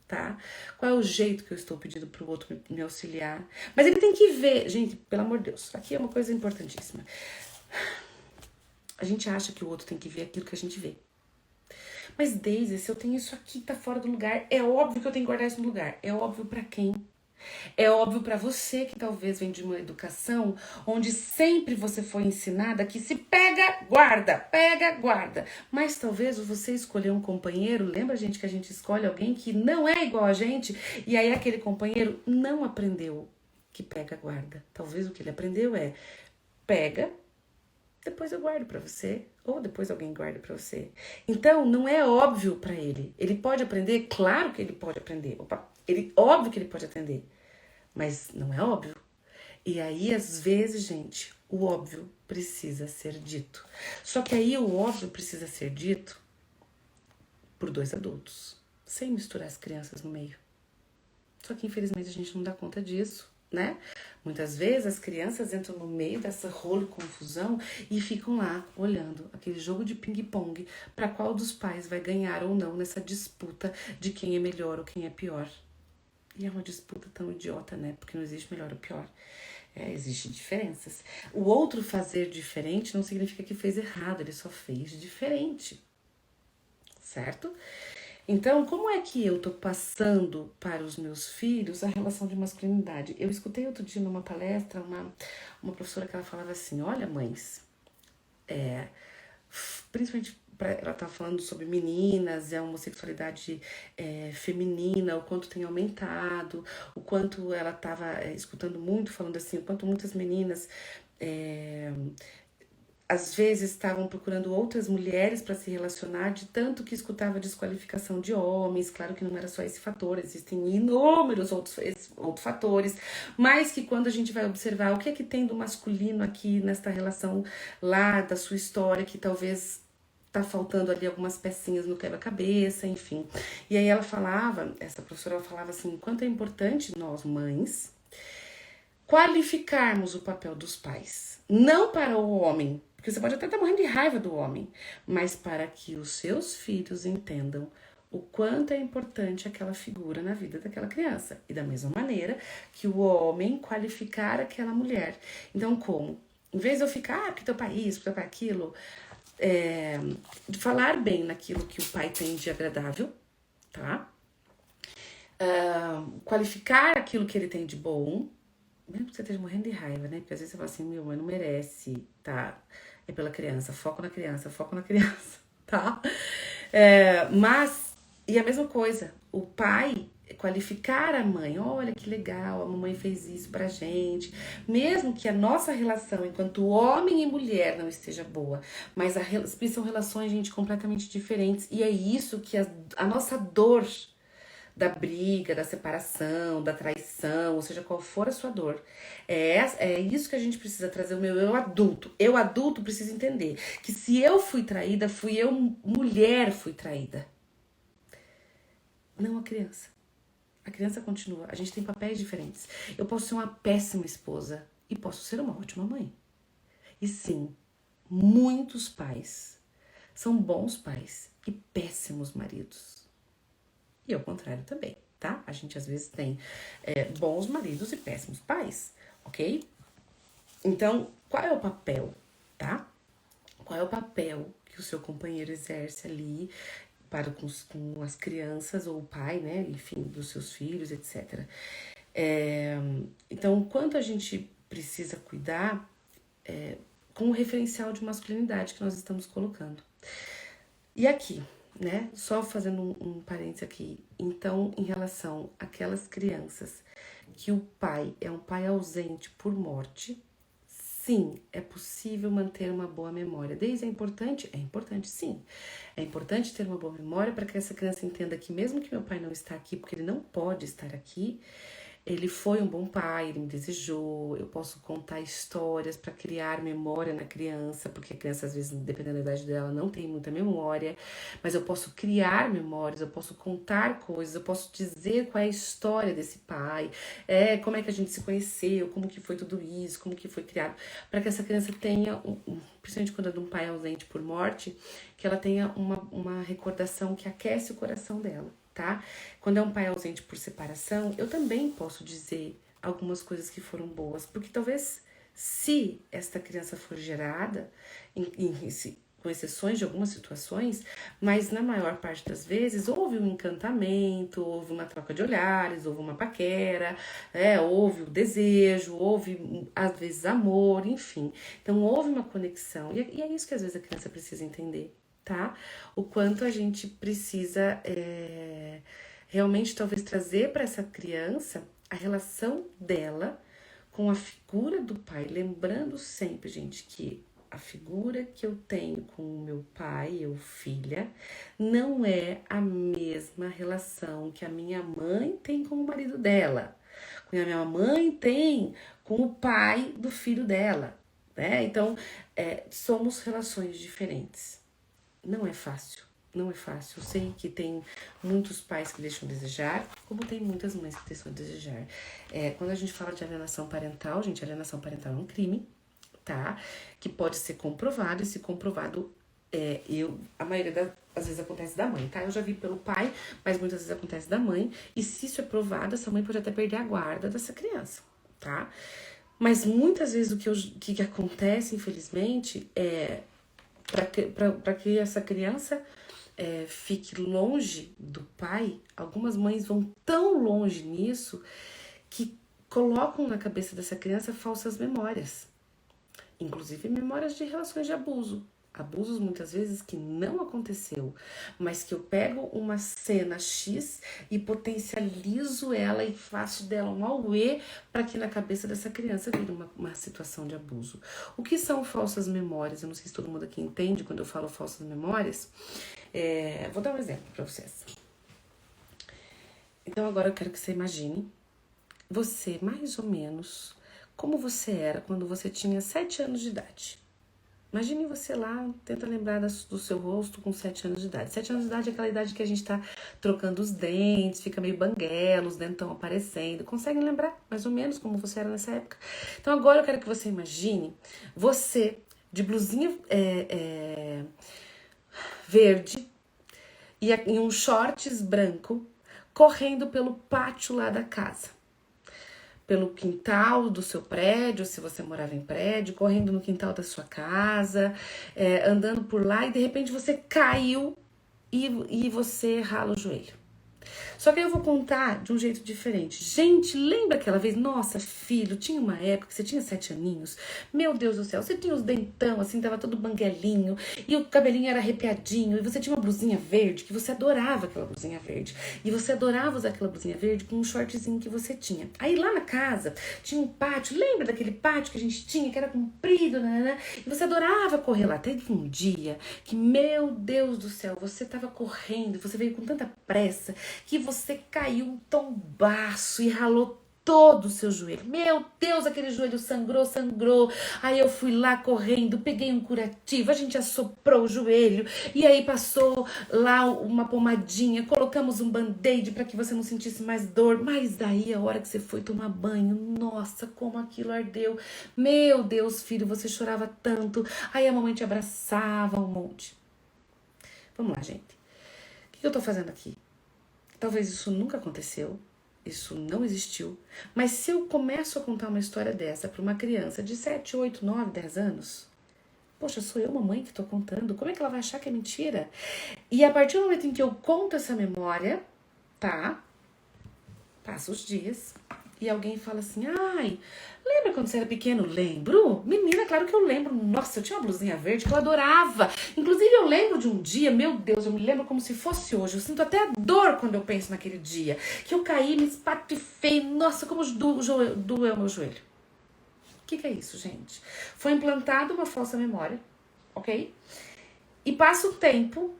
tá? Qual é o jeito que eu estou pedindo pro outro me auxiliar. Mas ele tem que ver, gente, pelo amor de Deus, aqui é uma coisa importantíssima. A gente acha que o outro tem que ver aquilo que a gente vê. Mas, Daisy, se eu tenho isso aqui, tá fora do lugar, é óbvio que eu tenho que guardar isso no lugar. É óbvio pra quem? É óbvio pra você que talvez vem de uma educação onde sempre você foi ensinada que se pega, guarda, pega, guarda. Mas talvez você escolheu um companheiro, lembra, gente, que a gente escolhe alguém que não é igual a gente, e aí aquele companheiro não aprendeu que pega, guarda. Talvez o que ele aprendeu é pega, depois eu guardo pra você, ou depois alguém guarda pra você. Então, não é óbvio pra ele. Ele pode aprender? Claro que ele pode aprender. Opa, óbvio que ele pode aprender, mas não é óbvio. E aí, às vezes, gente, o óbvio precisa ser dito. Só que aí o óbvio precisa ser dito por dois adultos, sem misturar as crianças no meio. Só que infelizmente a gente não dá conta disso, né? Muitas vezes as crianças entram no meio dessa rolo e confusão e ficam lá olhando aquele jogo de ping-pong para qual dos pais vai ganhar ou não nessa disputa de quem é melhor ou quem é pior. E é uma disputa tão idiota, né? Porque não existe melhor ou pior. Existem diferenças. O outro fazer diferente não significa que fez errado, ele só fez diferente, certo? Então, como é que eu tô passando para os meus filhos a relação de masculinidade? Eu escutei outro dia numa palestra uma professora que ela falava assim, olha, mães, principalmente ela tá falando sobre meninas, a homossexualidade feminina, o quanto tem aumentado, o quanto ela tava escutando muito, falando assim, o quanto muitas meninas às vezes estavam procurando outras mulheres para se relacionar, de tanto que escutava desqualificação de homens. Claro que não era só esse fator, existem inúmeros outros fatores, mas que quando a gente vai observar o que é que tem do masculino aqui nesta relação lá da sua história, que talvez tá faltando ali algumas pecinhas no quebra-cabeça, enfim. E aí ela falava, essa professora ela falava assim, quanto é importante nós, mães, qualificarmos o papel dos pais. Não para o homem, porque você pode até estar morrendo de raiva do homem, mas para que os seus filhos entendam o quanto é importante aquela figura na vida daquela criança. E da mesma maneira que o homem qualificar aquela mulher. Então, como? Em vez de eu ficar, porque teu pai isso, teu pai aquilo, de falar bem naquilo que o pai tem de agradável, tá? Qualificar aquilo que ele tem de bom, mesmo que você esteja morrendo de raiva, né? Porque às vezes você fala assim, meu, mãe não merece, tá? É pela criança, foco na criança, tá? Mas, e a mesma coisa, o pai qualificar a mãe, olha que legal, a mamãe fez isso pra gente, mesmo que a nossa relação enquanto homem e mulher não esteja boa, mas são relações, gente, completamente diferentes, e é isso que a nossa dor da briga, da separação, da traição, ou seja, qual for a sua dor. É isso que a gente precisa trazer o meu eu adulto. Eu adulto preciso entender que se eu fui traída, fui eu, mulher, fui traída. Não a criança. A criança continua. A gente tem papéis diferentes. Eu posso ser uma péssima esposa e posso ser uma ótima mãe. E sim, muitos pais são bons pais e péssimos maridos. E ao contrário também, tá? A gente às vezes tem bons maridos e péssimos pais, ok? Então, qual é o papel, tá? Qual é o papel que o seu companheiro exerce ali para com as crianças ou o pai, né? Enfim, dos seus filhos, etc. Então, quanto a gente precisa cuidar com o referencial de masculinidade que nós estamos colocando. E aqui, né? Só fazendo um parênteses aqui. Então, em relação àquelas crianças que o pai é um pai ausente por morte, sim, é possível manter uma boa memória. Desde é importante? É importante, sim. É importante ter uma boa memória para que essa criança entenda que mesmo que meu pai não está aqui, porque ele não pode estar aqui, Ele foi um bom pai, ele me desejou. Eu posso contar histórias para criar memória na criança, porque a criança, às vezes, dependendo da idade dela, não tem muita memória. Mas eu posso criar memórias, eu posso contar coisas, eu posso dizer qual é a história desse pai, como é que a gente se conheceu, como que foi tudo isso, como que foi criado, para que essa criança tenha, principalmente quando é de um pai ausente por morte, que ela tenha uma recordação que aquece o coração dela. Tá? Quando é um pai ausente por separação, eu também posso dizer algumas coisas que foram boas, porque talvez se esta criança for gerada, com exceções de algumas situações, mas na maior parte das vezes houve um encantamento, houve uma troca de olhares, houve uma paquera, houve o desejo, houve às vezes amor, enfim. Então houve uma conexão, e é isso que às vezes a criança precisa entender. Tá? O quanto a gente precisa realmente talvez trazer para essa criança a relação dela com a figura do pai, lembrando sempre, gente, que a figura que eu tenho com o meu pai ou filha não é a mesma relação que a minha mãe tem com o marido dela, que a minha mãe tem com o pai do filho dela, né? Então, somos relações diferentes. Não é fácil, não é fácil. Eu sei que tem muitos pais que deixam a desejar, como tem muitas mães que deixam a desejar. Quando a gente fala de alienação parental, gente, alienação parental é um crime, tá? Que pode ser comprovado, e se comprovado, a maioria das vezes acontece da mãe, tá? Eu já vi pelo pai, mas muitas vezes acontece da mãe, e se isso é provado, essa mãe pode até perder a guarda dessa criança, tá? Mas muitas vezes o que acontece, infelizmente, para que essa criança fique longe do pai, algumas mães vão tão longe nisso que colocam na cabeça dessa criança falsas memórias, inclusive memórias de relações de abuso. Abusos muitas vezes que não aconteceu, mas que eu pego uma cena X e potencializo ela e faço dela um auê para que na cabeça dessa criança vire uma situação de abuso. O que são falsas memórias? Eu não sei se todo mundo aqui entende quando eu falo falsas memórias. Vou dar um exemplo para vocês. Então agora eu quero que você imagine você mais ou menos como você era quando você tinha 7 anos de idade. Imagine você lá, tenta lembrar do seu rosto com 7 anos de idade. 7 anos de idade é aquela idade que a gente tá trocando os dentes, fica meio banguela, os dentes estão aparecendo. Conseguem lembrar mais ou menos como você era nessa época? Então agora eu quero que você imagine você de blusinha verde e em um shorts branco, correndo pelo pátio lá da casa. Pelo quintal do seu prédio, se você morava em prédio, correndo no quintal da sua casa, andando por lá e de repente você caiu e você rala o joelho. Só que aí eu vou contar de um jeito diferente. Gente, lembra aquela vez? Nossa, filho, tinha uma época que você tinha 7 aninhos. Meu Deus do céu, você tinha os dentão, assim, tava todo banguelinho. E o cabelinho era arrepiadinho. E você tinha uma blusinha verde, que você adorava aquela blusinha verde. E você adorava usar aquela blusinha verde com um shortzinho que você tinha. Aí lá na casa, tinha um pátio. Lembra daquele pátio que a gente tinha, que era comprido, né? E você adorava correr lá. Teve um dia que, meu Deus do céu, você tava correndo, você veio com tanta pressa, que você caiu um tombaço e ralou todo o seu joelho. Meu Deus, aquele joelho sangrou. Aí eu fui lá correndo, peguei um curativo, a gente assoprou o joelho e aí passou lá uma pomadinha, colocamos um band-aid para que você não sentisse mais dor. Mas daí a hora que você foi tomar banho, nossa, como aquilo ardeu. Meu Deus, filho, você chorava tanto. Aí a mamãe te abraçava um monte. Vamos lá, gente. O que eu tô fazendo aqui? Talvez isso nunca aconteceu, isso não existiu, mas se eu começo a contar uma história dessa para uma criança de 7, 8, 9, 10 anos, poxa, sou eu, mamãe, que estou contando, como é que ela vai achar que é mentira? E a partir do momento em que eu conto essa memória, tá? Passa os dias e alguém fala assim, ai, lembra quando você era pequeno? Lembro? Menina, claro que eu lembro. Nossa, eu tinha uma blusinha verde que eu adorava. Inclusive, eu lembro de um dia, meu Deus, eu me lembro como se fosse hoje. Eu sinto até a dor quando eu penso naquele dia. Que eu caí, me espatifei. Nossa, como doeu meu joelho. O que é isso, gente? Foi implantada uma falsa memória, ok? E passa o tempo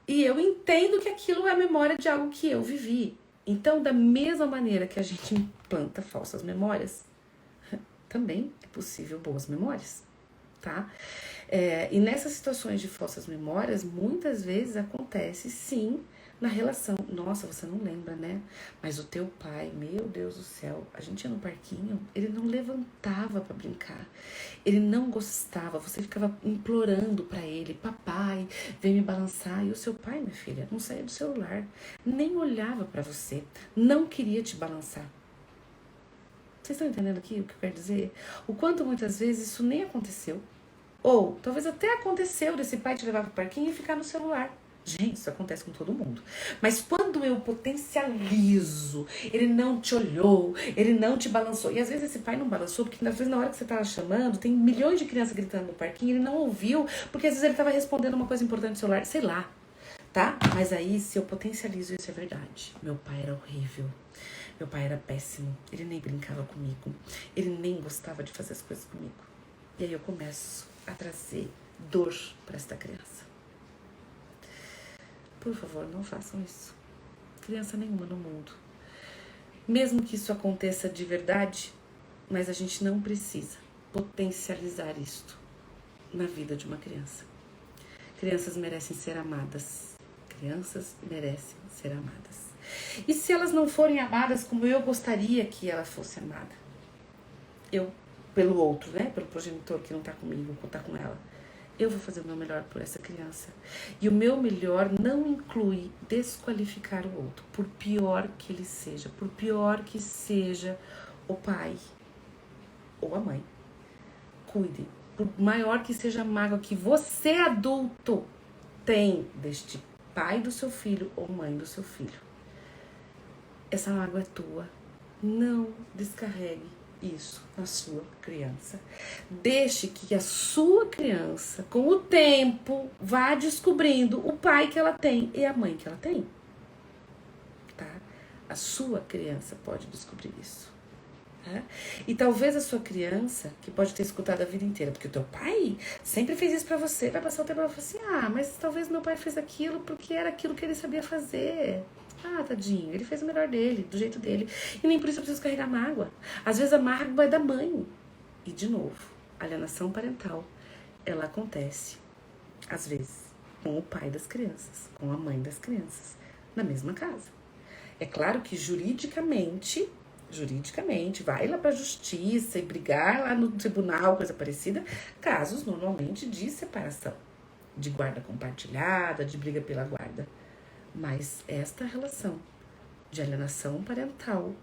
e eu entendo que aquilo é a memória de algo que eu vivi. Então, da mesma maneira que a gente implanta falsas memórias, também é possível boas memórias, tá? E nessas situações de falsas memórias, muitas vezes acontece, sim, na relação. Nossa, você não lembra, né? Mas o teu pai, meu Deus do céu, a gente ia no parquinho, ele não levantava pra brincar. Ele não gostava, você ficava implorando pra ele, papai, vem me balançar. E o seu pai, minha filha, não saía do celular, nem olhava pra você, não queria te balançar. Vocês estão entendendo aqui o que eu quero dizer? O quanto muitas vezes isso nem aconteceu. Ou talvez até aconteceu desse pai te levar pro parquinho e ficar no celular. Gente, isso acontece com todo mundo. Mas quando eu potencializo, ele não te olhou, ele não te balançou. E às vezes esse pai não balançou, porque às vezes na hora que você tava chamando, tem milhões de crianças gritando no parquinho, ele não ouviu, porque às vezes ele tava respondendo uma coisa importante no celular, sei lá, tá? Mas aí, se eu potencializo, isso é verdade. Meu pai era horrível. Meu pai era péssimo. Ele nem brincava comigo. Ele nem gostava de fazer as coisas comigo. E aí eu começo a trazer dor para esta criança. Por favor, não façam isso. Criança nenhuma no mundo. Mesmo que isso aconteça de verdade, mas a gente não precisa potencializar isto na vida de uma criança. Crianças merecem ser amadas. Crianças merecem ser amadas. E se elas não forem amadas como eu gostaria que ela fosse amada? Eu, pelo outro, né? Pelo progenitor que não tá comigo, que tá com ela. Eu vou fazer o meu melhor por essa criança. E o meu melhor não inclui desqualificar o outro, por pior que ele seja, por pior que seja o pai ou a mãe. Cuide, por maior que seja a mágoa que você, adulto, tem deste pai do seu filho ou mãe do seu filho. Essa mágoa é tua. Não descarregue isso na sua criança. Deixe que a sua criança, com o tempo, vá descobrindo o pai que ela tem e a mãe que ela tem. Tá? A sua criança pode descobrir isso. Tá? E talvez a sua criança, que pode ter escutado a vida inteira, porque o teu pai sempre fez isso pra você, vai passar o tempo e vai falar assim, mas talvez meu pai fez aquilo porque era aquilo que ele sabia fazer. Tadinho, ele fez o melhor dele, do jeito dele. E nem por isso eu preciso carregar mágoa. Às vezes a mágoa é da mãe. E, de novo, a alienação parental, ela acontece, às vezes, com o pai das crianças, com a mãe das crianças, na mesma casa. É claro que juridicamente, vai lá pra justiça e brigar lá no tribunal, coisa parecida, casos normalmente de separação, de guarda compartilhada, de briga pela guarda. Mas esta relação de alienação parental,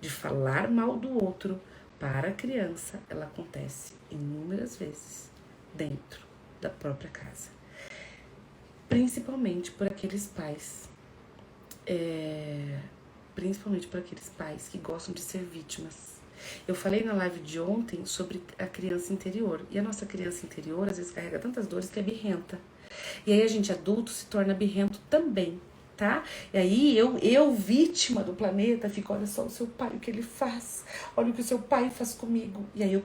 de falar mal do outro para a criança, ela acontece inúmeras vezes dentro da própria casa. Principalmente por aqueles pais, que gostam de ser vítimas. Eu falei na live de ontem sobre a criança interior. E a nossa criança interior, às vezes, carrega tantas dores que é birrenta. E aí a gente adulto se torna birrento também, tá? E aí eu vítima do planeta, fico, olha só o seu pai, o que ele faz, olha o que o seu pai faz comigo. E aí a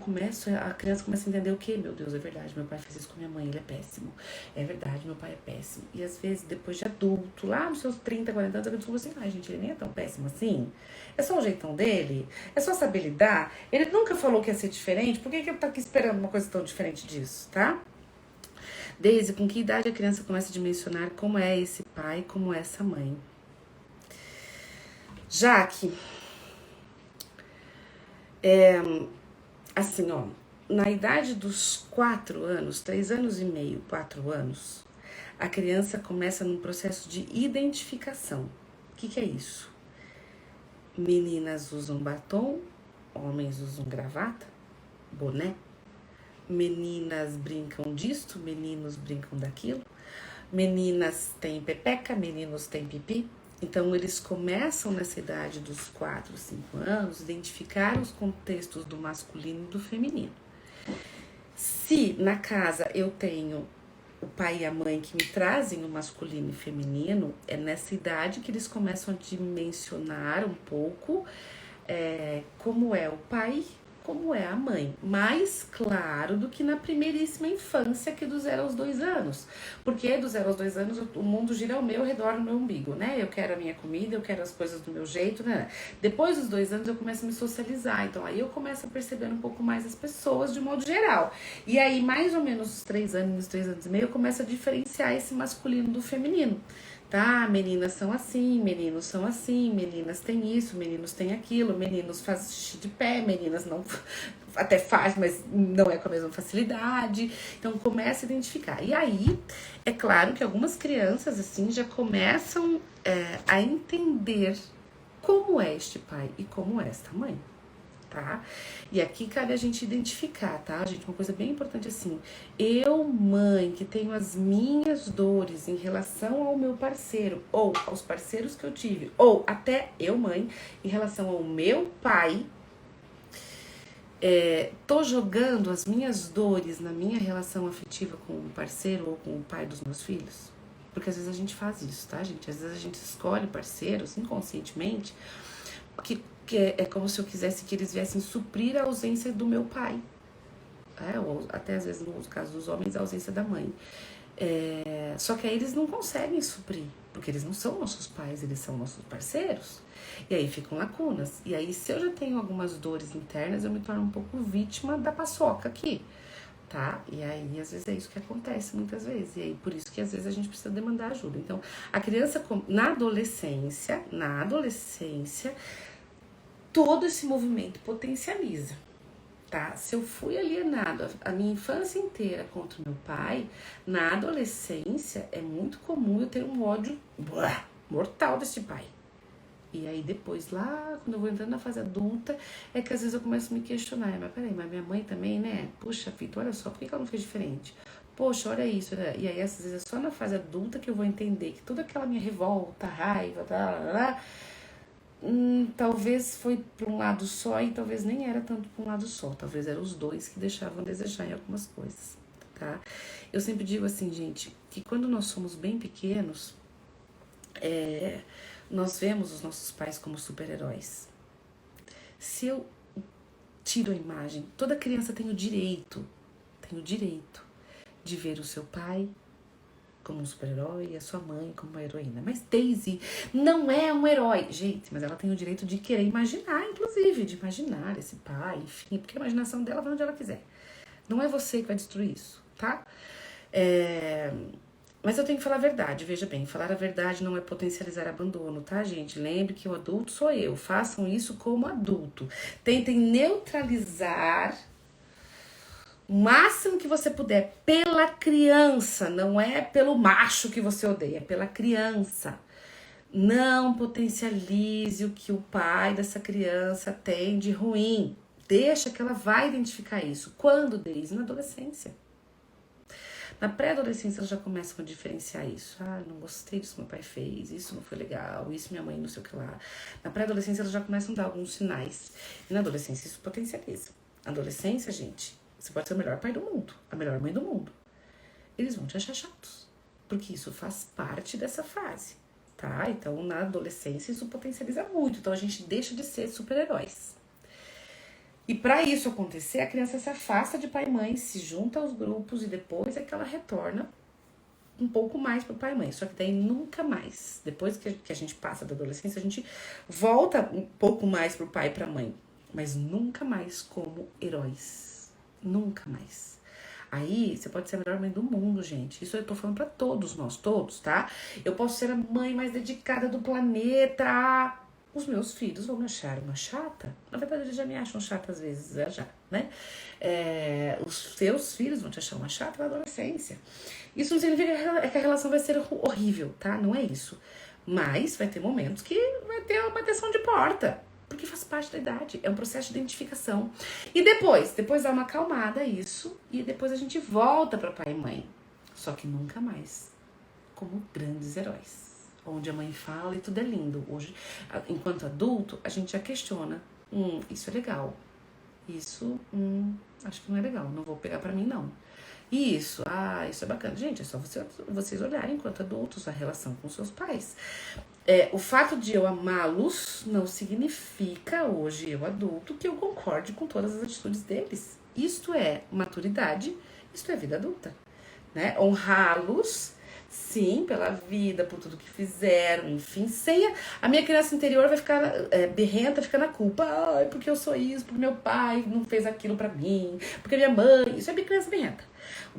criança começa a entender o que? Meu Deus, é verdade, meu pai fez isso com minha mãe, ele é péssimo. É verdade, meu pai é péssimo. E às vezes, depois de adulto, lá nos seus 30, 40 anos, eu descubro assim, gente, ele nem é tão péssimo assim. É só o jeitão dele, é só saber lidar. Ele nunca falou que ia ser diferente, por que eu tô aqui esperando uma coisa tão diferente disso, tá? Desde com que idade a criança começa a dimensionar como é esse pai, como é essa mãe? Jaque, assim, na idade dos 4 anos, 3 anos e meio, 4 anos, a criança começa num processo de identificação. O que é isso? Meninas usam batom, homens usam gravata, boné. Meninas brincam disto, meninos brincam daquilo. Meninas têm pepeca, meninos têm pipi. Então, eles começam nessa idade dos 4, 5 anos, identificar os contextos do masculino e do feminino. Se na casa eu tenho o pai e a mãe que me trazem o masculino e feminino, é nessa idade que eles começam a dimensionar um pouco como é o pai como é a mãe. Mais claro do que na primeiríssima infância, que do 0 aos 2 anos. Porque do 0 aos 2 anos o mundo gira ao meu redor, no meu umbigo, né? Eu quero a minha comida, eu quero as coisas do meu jeito, né? Depois dos 2 anos eu começo a me socializar. Então aí eu começo a perceber um pouco mais as pessoas de modo geral. E aí, mais ou menos os 3 anos, 3 anos e meio, eu começo a diferenciar esse masculino do feminino. Tá, meninas são assim, meninos são assim, meninas têm isso, meninos têm aquilo, meninos fazem xixi de pé, meninas não até faz, mas não é com a mesma facilidade. Então começa a identificar. E aí, é claro que algumas crianças assim já começam a entender como é este pai e como é esta mãe. Tá? E aqui cabe a gente identificar, tá, gente? Uma coisa bem importante assim. Eu, mãe, que tenho as minhas dores em relação ao meu parceiro, ou aos parceiros que eu tive, ou até eu, mãe, em relação ao meu pai, tô jogando as minhas dores na minha relação afetiva com o parceiro ou com o pai dos meus filhos? Porque às vezes a gente faz isso, tá, gente? Às vezes a gente escolhe parceiros inconscientemente que é como se eu quisesse que eles viessem suprir a ausência do meu pai. Ou até às vezes, no caso dos homens, a ausência da mãe. Só que aí eles não conseguem suprir, porque eles não são nossos pais, eles são nossos parceiros. E aí ficam lacunas. E aí, se eu já tenho algumas dores internas, eu me torno um pouco vítima da paçoca aqui, tá? E aí, às vezes, é isso que acontece muitas vezes. E aí, por isso que às vezes a gente precisa demandar ajuda. Então, a criança, na adolescência, todo esse movimento potencializa, tá? Se eu fui alienado a minha infância inteira contra o meu pai, na adolescência é muito comum eu ter um ódio mortal desse pai. E aí depois, lá, quando eu vou entrando na fase adulta, é que às vezes eu começo a me questionar. Mas peraí, mas minha mãe também, né? Puxa, Fito, olha só, por que ela não fez diferente? Poxa, olha isso, né? E aí às vezes é só na fase adulta que eu vou entender que toda aquela minha revolta, raiva, talvez foi para um lado só e talvez nem era tanto para um lado só. Talvez eram os dois que deixavam a desejar em algumas coisas, tá? Eu sempre digo assim, gente, que quando nós somos bem pequenos, nós vemos os nossos pais como super-heróis. Se eu tiro a imagem, toda criança tem o direito de ver o seu pai como um super-herói e a sua mãe como uma heroína. Mas Daisy não é um herói. Gente, mas ela tem o direito de querer imaginar, inclusive, de imaginar esse pai, enfim, porque a imaginação dela vai onde ela quiser. Não é você que vai destruir isso, tá? Mas eu tenho que falar a verdade, veja bem, falar a verdade não é potencializar abandono, tá, gente? Lembre que o adulto sou eu, façam isso como adulto. Tentem neutralizar o máximo que você puder pela criança, não é pelo macho que você odeia, é pela criança. Não potencialize o que o pai dessa criança tem de ruim. Deixa que ela vai identificar isso. Quando, Deise? Na adolescência. Na pré-adolescência, elas já começam a diferenciar isso. Ah, não gostei disso que meu pai fez, isso não foi legal, isso minha mãe não sei o que lá. Na pré-adolescência, elas já começam a dar alguns sinais. E na adolescência, isso potencializa. Na adolescência, gente, você pode ser o melhor pai do mundo, a melhor mãe do mundo. Eles vão te achar chatos, porque isso faz parte dessa fase, tá? Então, na adolescência, isso potencializa muito. Então, a gente deixa de ser super-heróis. E para isso acontecer, a criança se afasta de pai e mãe, se junta aos grupos e depois é que ela retorna um pouco mais pro pai e mãe. Só que daí nunca mais. Depois que a gente passa da adolescência, a gente volta um pouco mais pro pai e pra mãe. Mas nunca mais como heróis. Nunca mais. Aí, você pode ser a melhor mãe do mundo, gente. Isso eu tô falando pra todos nós, todos, tá? Eu posso ser a mãe mais dedicada do planeta. Os meus filhos vão me achar uma chata. Na verdade, eles já me acham chata às vezes, já, né? Os seus filhos vão te achar uma chata na adolescência. Isso não significa que a relação vai ser horrível, tá? Não é isso. Mas vai ter momentos que vai ter uma bateção de porta. Porque faz parte da idade. É um processo de identificação. E depois dá uma acalmada isso. E depois a gente volta para pai e mãe. Só que nunca mais como grandes heróis. Onde a mãe fala e tudo é lindo. Hoje, enquanto adulto, a gente já questiona. Isso é legal. Isso, acho que não é legal. Não vou pegar pra mim, não. Isso é bacana. Gente, é só vocês olharem enquanto adultos a relação com seus pais. o fato de eu amá-los não significa, hoje eu adulto, que eu concorde com todas as atitudes deles. Isto é maturidade, isto é vida adulta, né? Honrá-los, sim, pela vida, por tudo que fizeram, enfim, sem a minha criança interior vai ficar berrenta, fica na culpa. Ai, porque eu sou isso, porque meu pai não fez aquilo pra mim, porque minha mãe, isso é minha criança berrenta.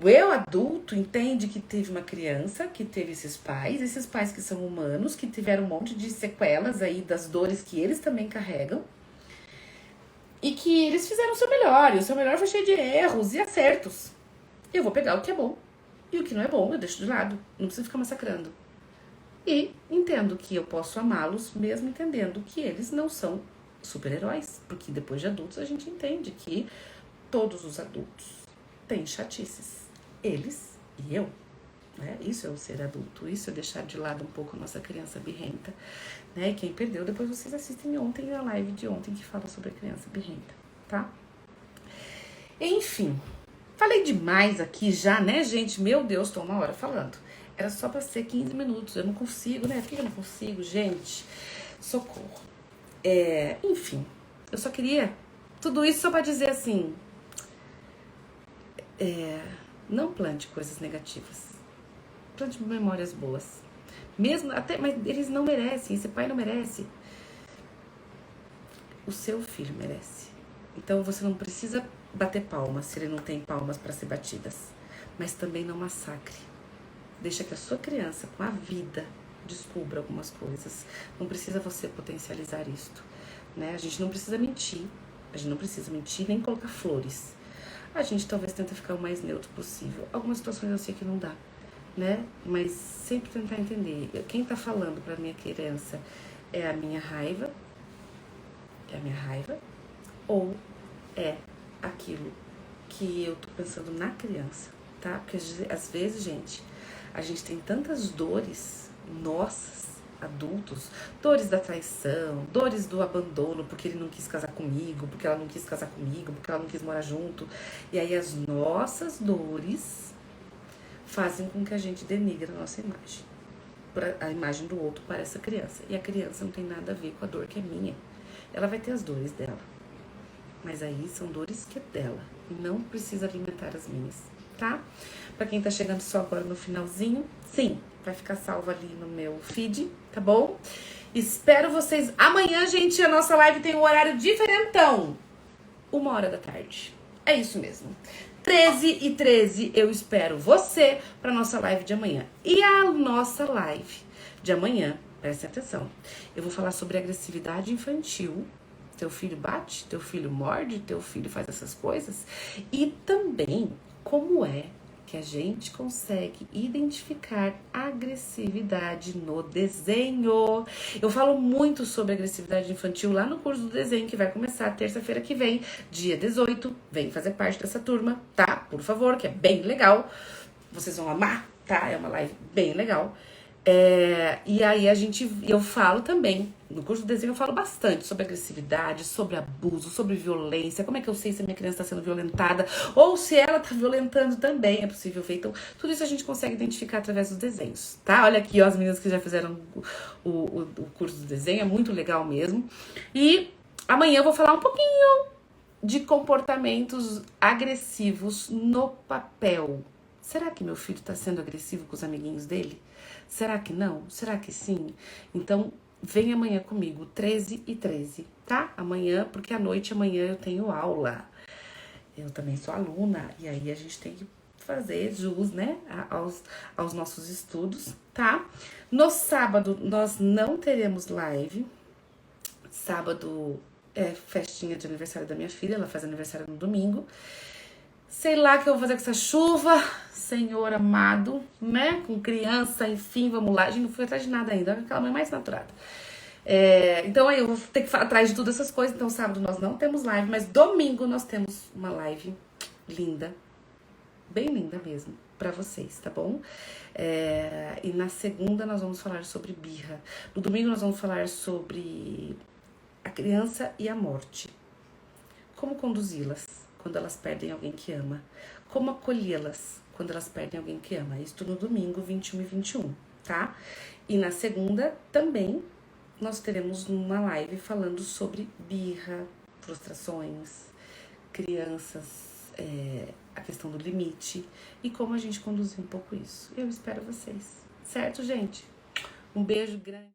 O eu adulto entende que teve uma criança, que teve esses pais que são humanos, que tiveram um monte de sequelas aí das dores que eles também carregam, e que eles fizeram o seu melhor, e o seu melhor foi cheio de erros e acertos. Eu vou pegar o que é bom, e o que não é bom eu deixo de lado, não preciso ficar massacrando. E entendo que eu posso amá-los, mesmo entendendo que eles não são super-heróis, porque depois de adultos a gente entende que todos os adultos têm chatices, eles e eu. Né? Isso é o ser adulto, isso é deixar de lado um pouco a nossa criança birrenta. Né? E quem perdeu, depois vocês assistem ontem a live de ontem que fala sobre a criança birrenta, tá? Enfim, falei demais aqui já, né, gente? Meu Deus, tô uma hora falando. Era só pra ser 15 minutos, eu não consigo, né? Por que eu não consigo, gente? Socorro. Enfim, eu só queria tudo isso só pra dizer assim, não plante coisas negativas. Plante memórias boas. Mesmo, até, mas eles não merecem, esse pai não merece. O seu filho merece. Então você não precisa bater palmas se ele não tem palmas para ser batidas. Mas também não massacre. Deixa que a sua criança, com a vida, descubra algumas coisas. Não precisa você potencializar isto. Né? A gente não precisa mentir. A gente não precisa mentir nem colocar flores. A gente talvez tenta ficar o mais neutro possível. Algumas situações eu sei que não dá. Né? Mas sempre tentar entender. Quem tá falando pra minha criança é a minha raiva? É a minha raiva? Ou é aquilo que eu tô pensando na criança, tá? Porque às vezes, gente, a gente tem tantas dores nossas, adultos, dores da traição, dores do abandono, porque ele não quis casar comigo, porque ela não quis casar comigo, porque ela não quis morar junto. E aí as nossas dores fazem com que a gente denigre a nossa imagem. A imagem do outro para essa criança. E a criança não tem nada a ver com a dor que é minha. Ela vai ter as dores dela. Mas aí são dores que é dela. E não precisa alimentar as minhas, tá? Pra quem tá chegando só agora no finalzinho, sim, vai ficar salvo ali no meu feed, tá bom? Espero vocês. Amanhã, gente, a nossa live tem um horário diferentão. 1h da tarde. É isso mesmo. 13h13, eu espero você pra nossa live de amanhã. E a nossa live de amanhã, prestem atenção, eu vou falar sobre agressividade infantil. Teu filho bate, teu filho morde, teu filho faz essas coisas. E também como é que a gente consegue identificar agressividade no desenho. Eu falo muito sobre agressividade infantil lá no curso do desenho, que vai começar terça-feira que vem, dia 18. Vem fazer parte dessa turma, tá? Por favor, que é bem legal. Vocês vão amar, tá? É uma live bem legal. E aí eu falo também, no curso do desenho eu falo bastante sobre agressividade, sobre abuso, sobre violência, como é que eu sei se a minha criança está sendo violentada, ou se ela está violentando também, é possível ver. Então, tudo isso a gente consegue identificar através dos desenhos, tá? Olha aqui, ó, as meninas que já fizeram o curso do desenho, é muito legal mesmo. E amanhã eu vou falar um pouquinho de comportamentos agressivos no papel. Será que meu filho está sendo agressivo com os amiguinhos dele? Será que não? Será que sim? Então, vem amanhã comigo, 13h13, tá? Amanhã, porque à noite, amanhã eu tenho aula. Eu também sou aluna, e aí a gente tem que fazer jus, né, aos nossos estudos, tá? No sábado, nós não teremos live. Sábado é festinha de aniversário da minha filha, ela faz aniversário no domingo. Sei lá o que eu vou fazer com essa chuva, Senhor amado, né? Com criança, enfim, vamos lá. A gente não foi atrás de nada ainda, aquela mãe mais naturada. Então aí eu vou ter que ir atrás de todas essas coisas. Então sábado nós não temos live, mas domingo nós temos uma live linda, bem linda mesmo, pra vocês, tá bom? E na segunda nós vamos falar sobre birra. No domingo nós vamos falar sobre a criança e a morte. Como conduzi-las quando elas perdem alguém que ama. Como acolhê-las quando elas perdem alguém que ama. Isso no domingo, 21 e 21, tá? E na segunda também nós teremos uma live falando sobre birra, frustrações, crianças, a questão do limite e como a gente conduzir um pouco isso. Eu espero vocês, certo, gente? Um beijo grande.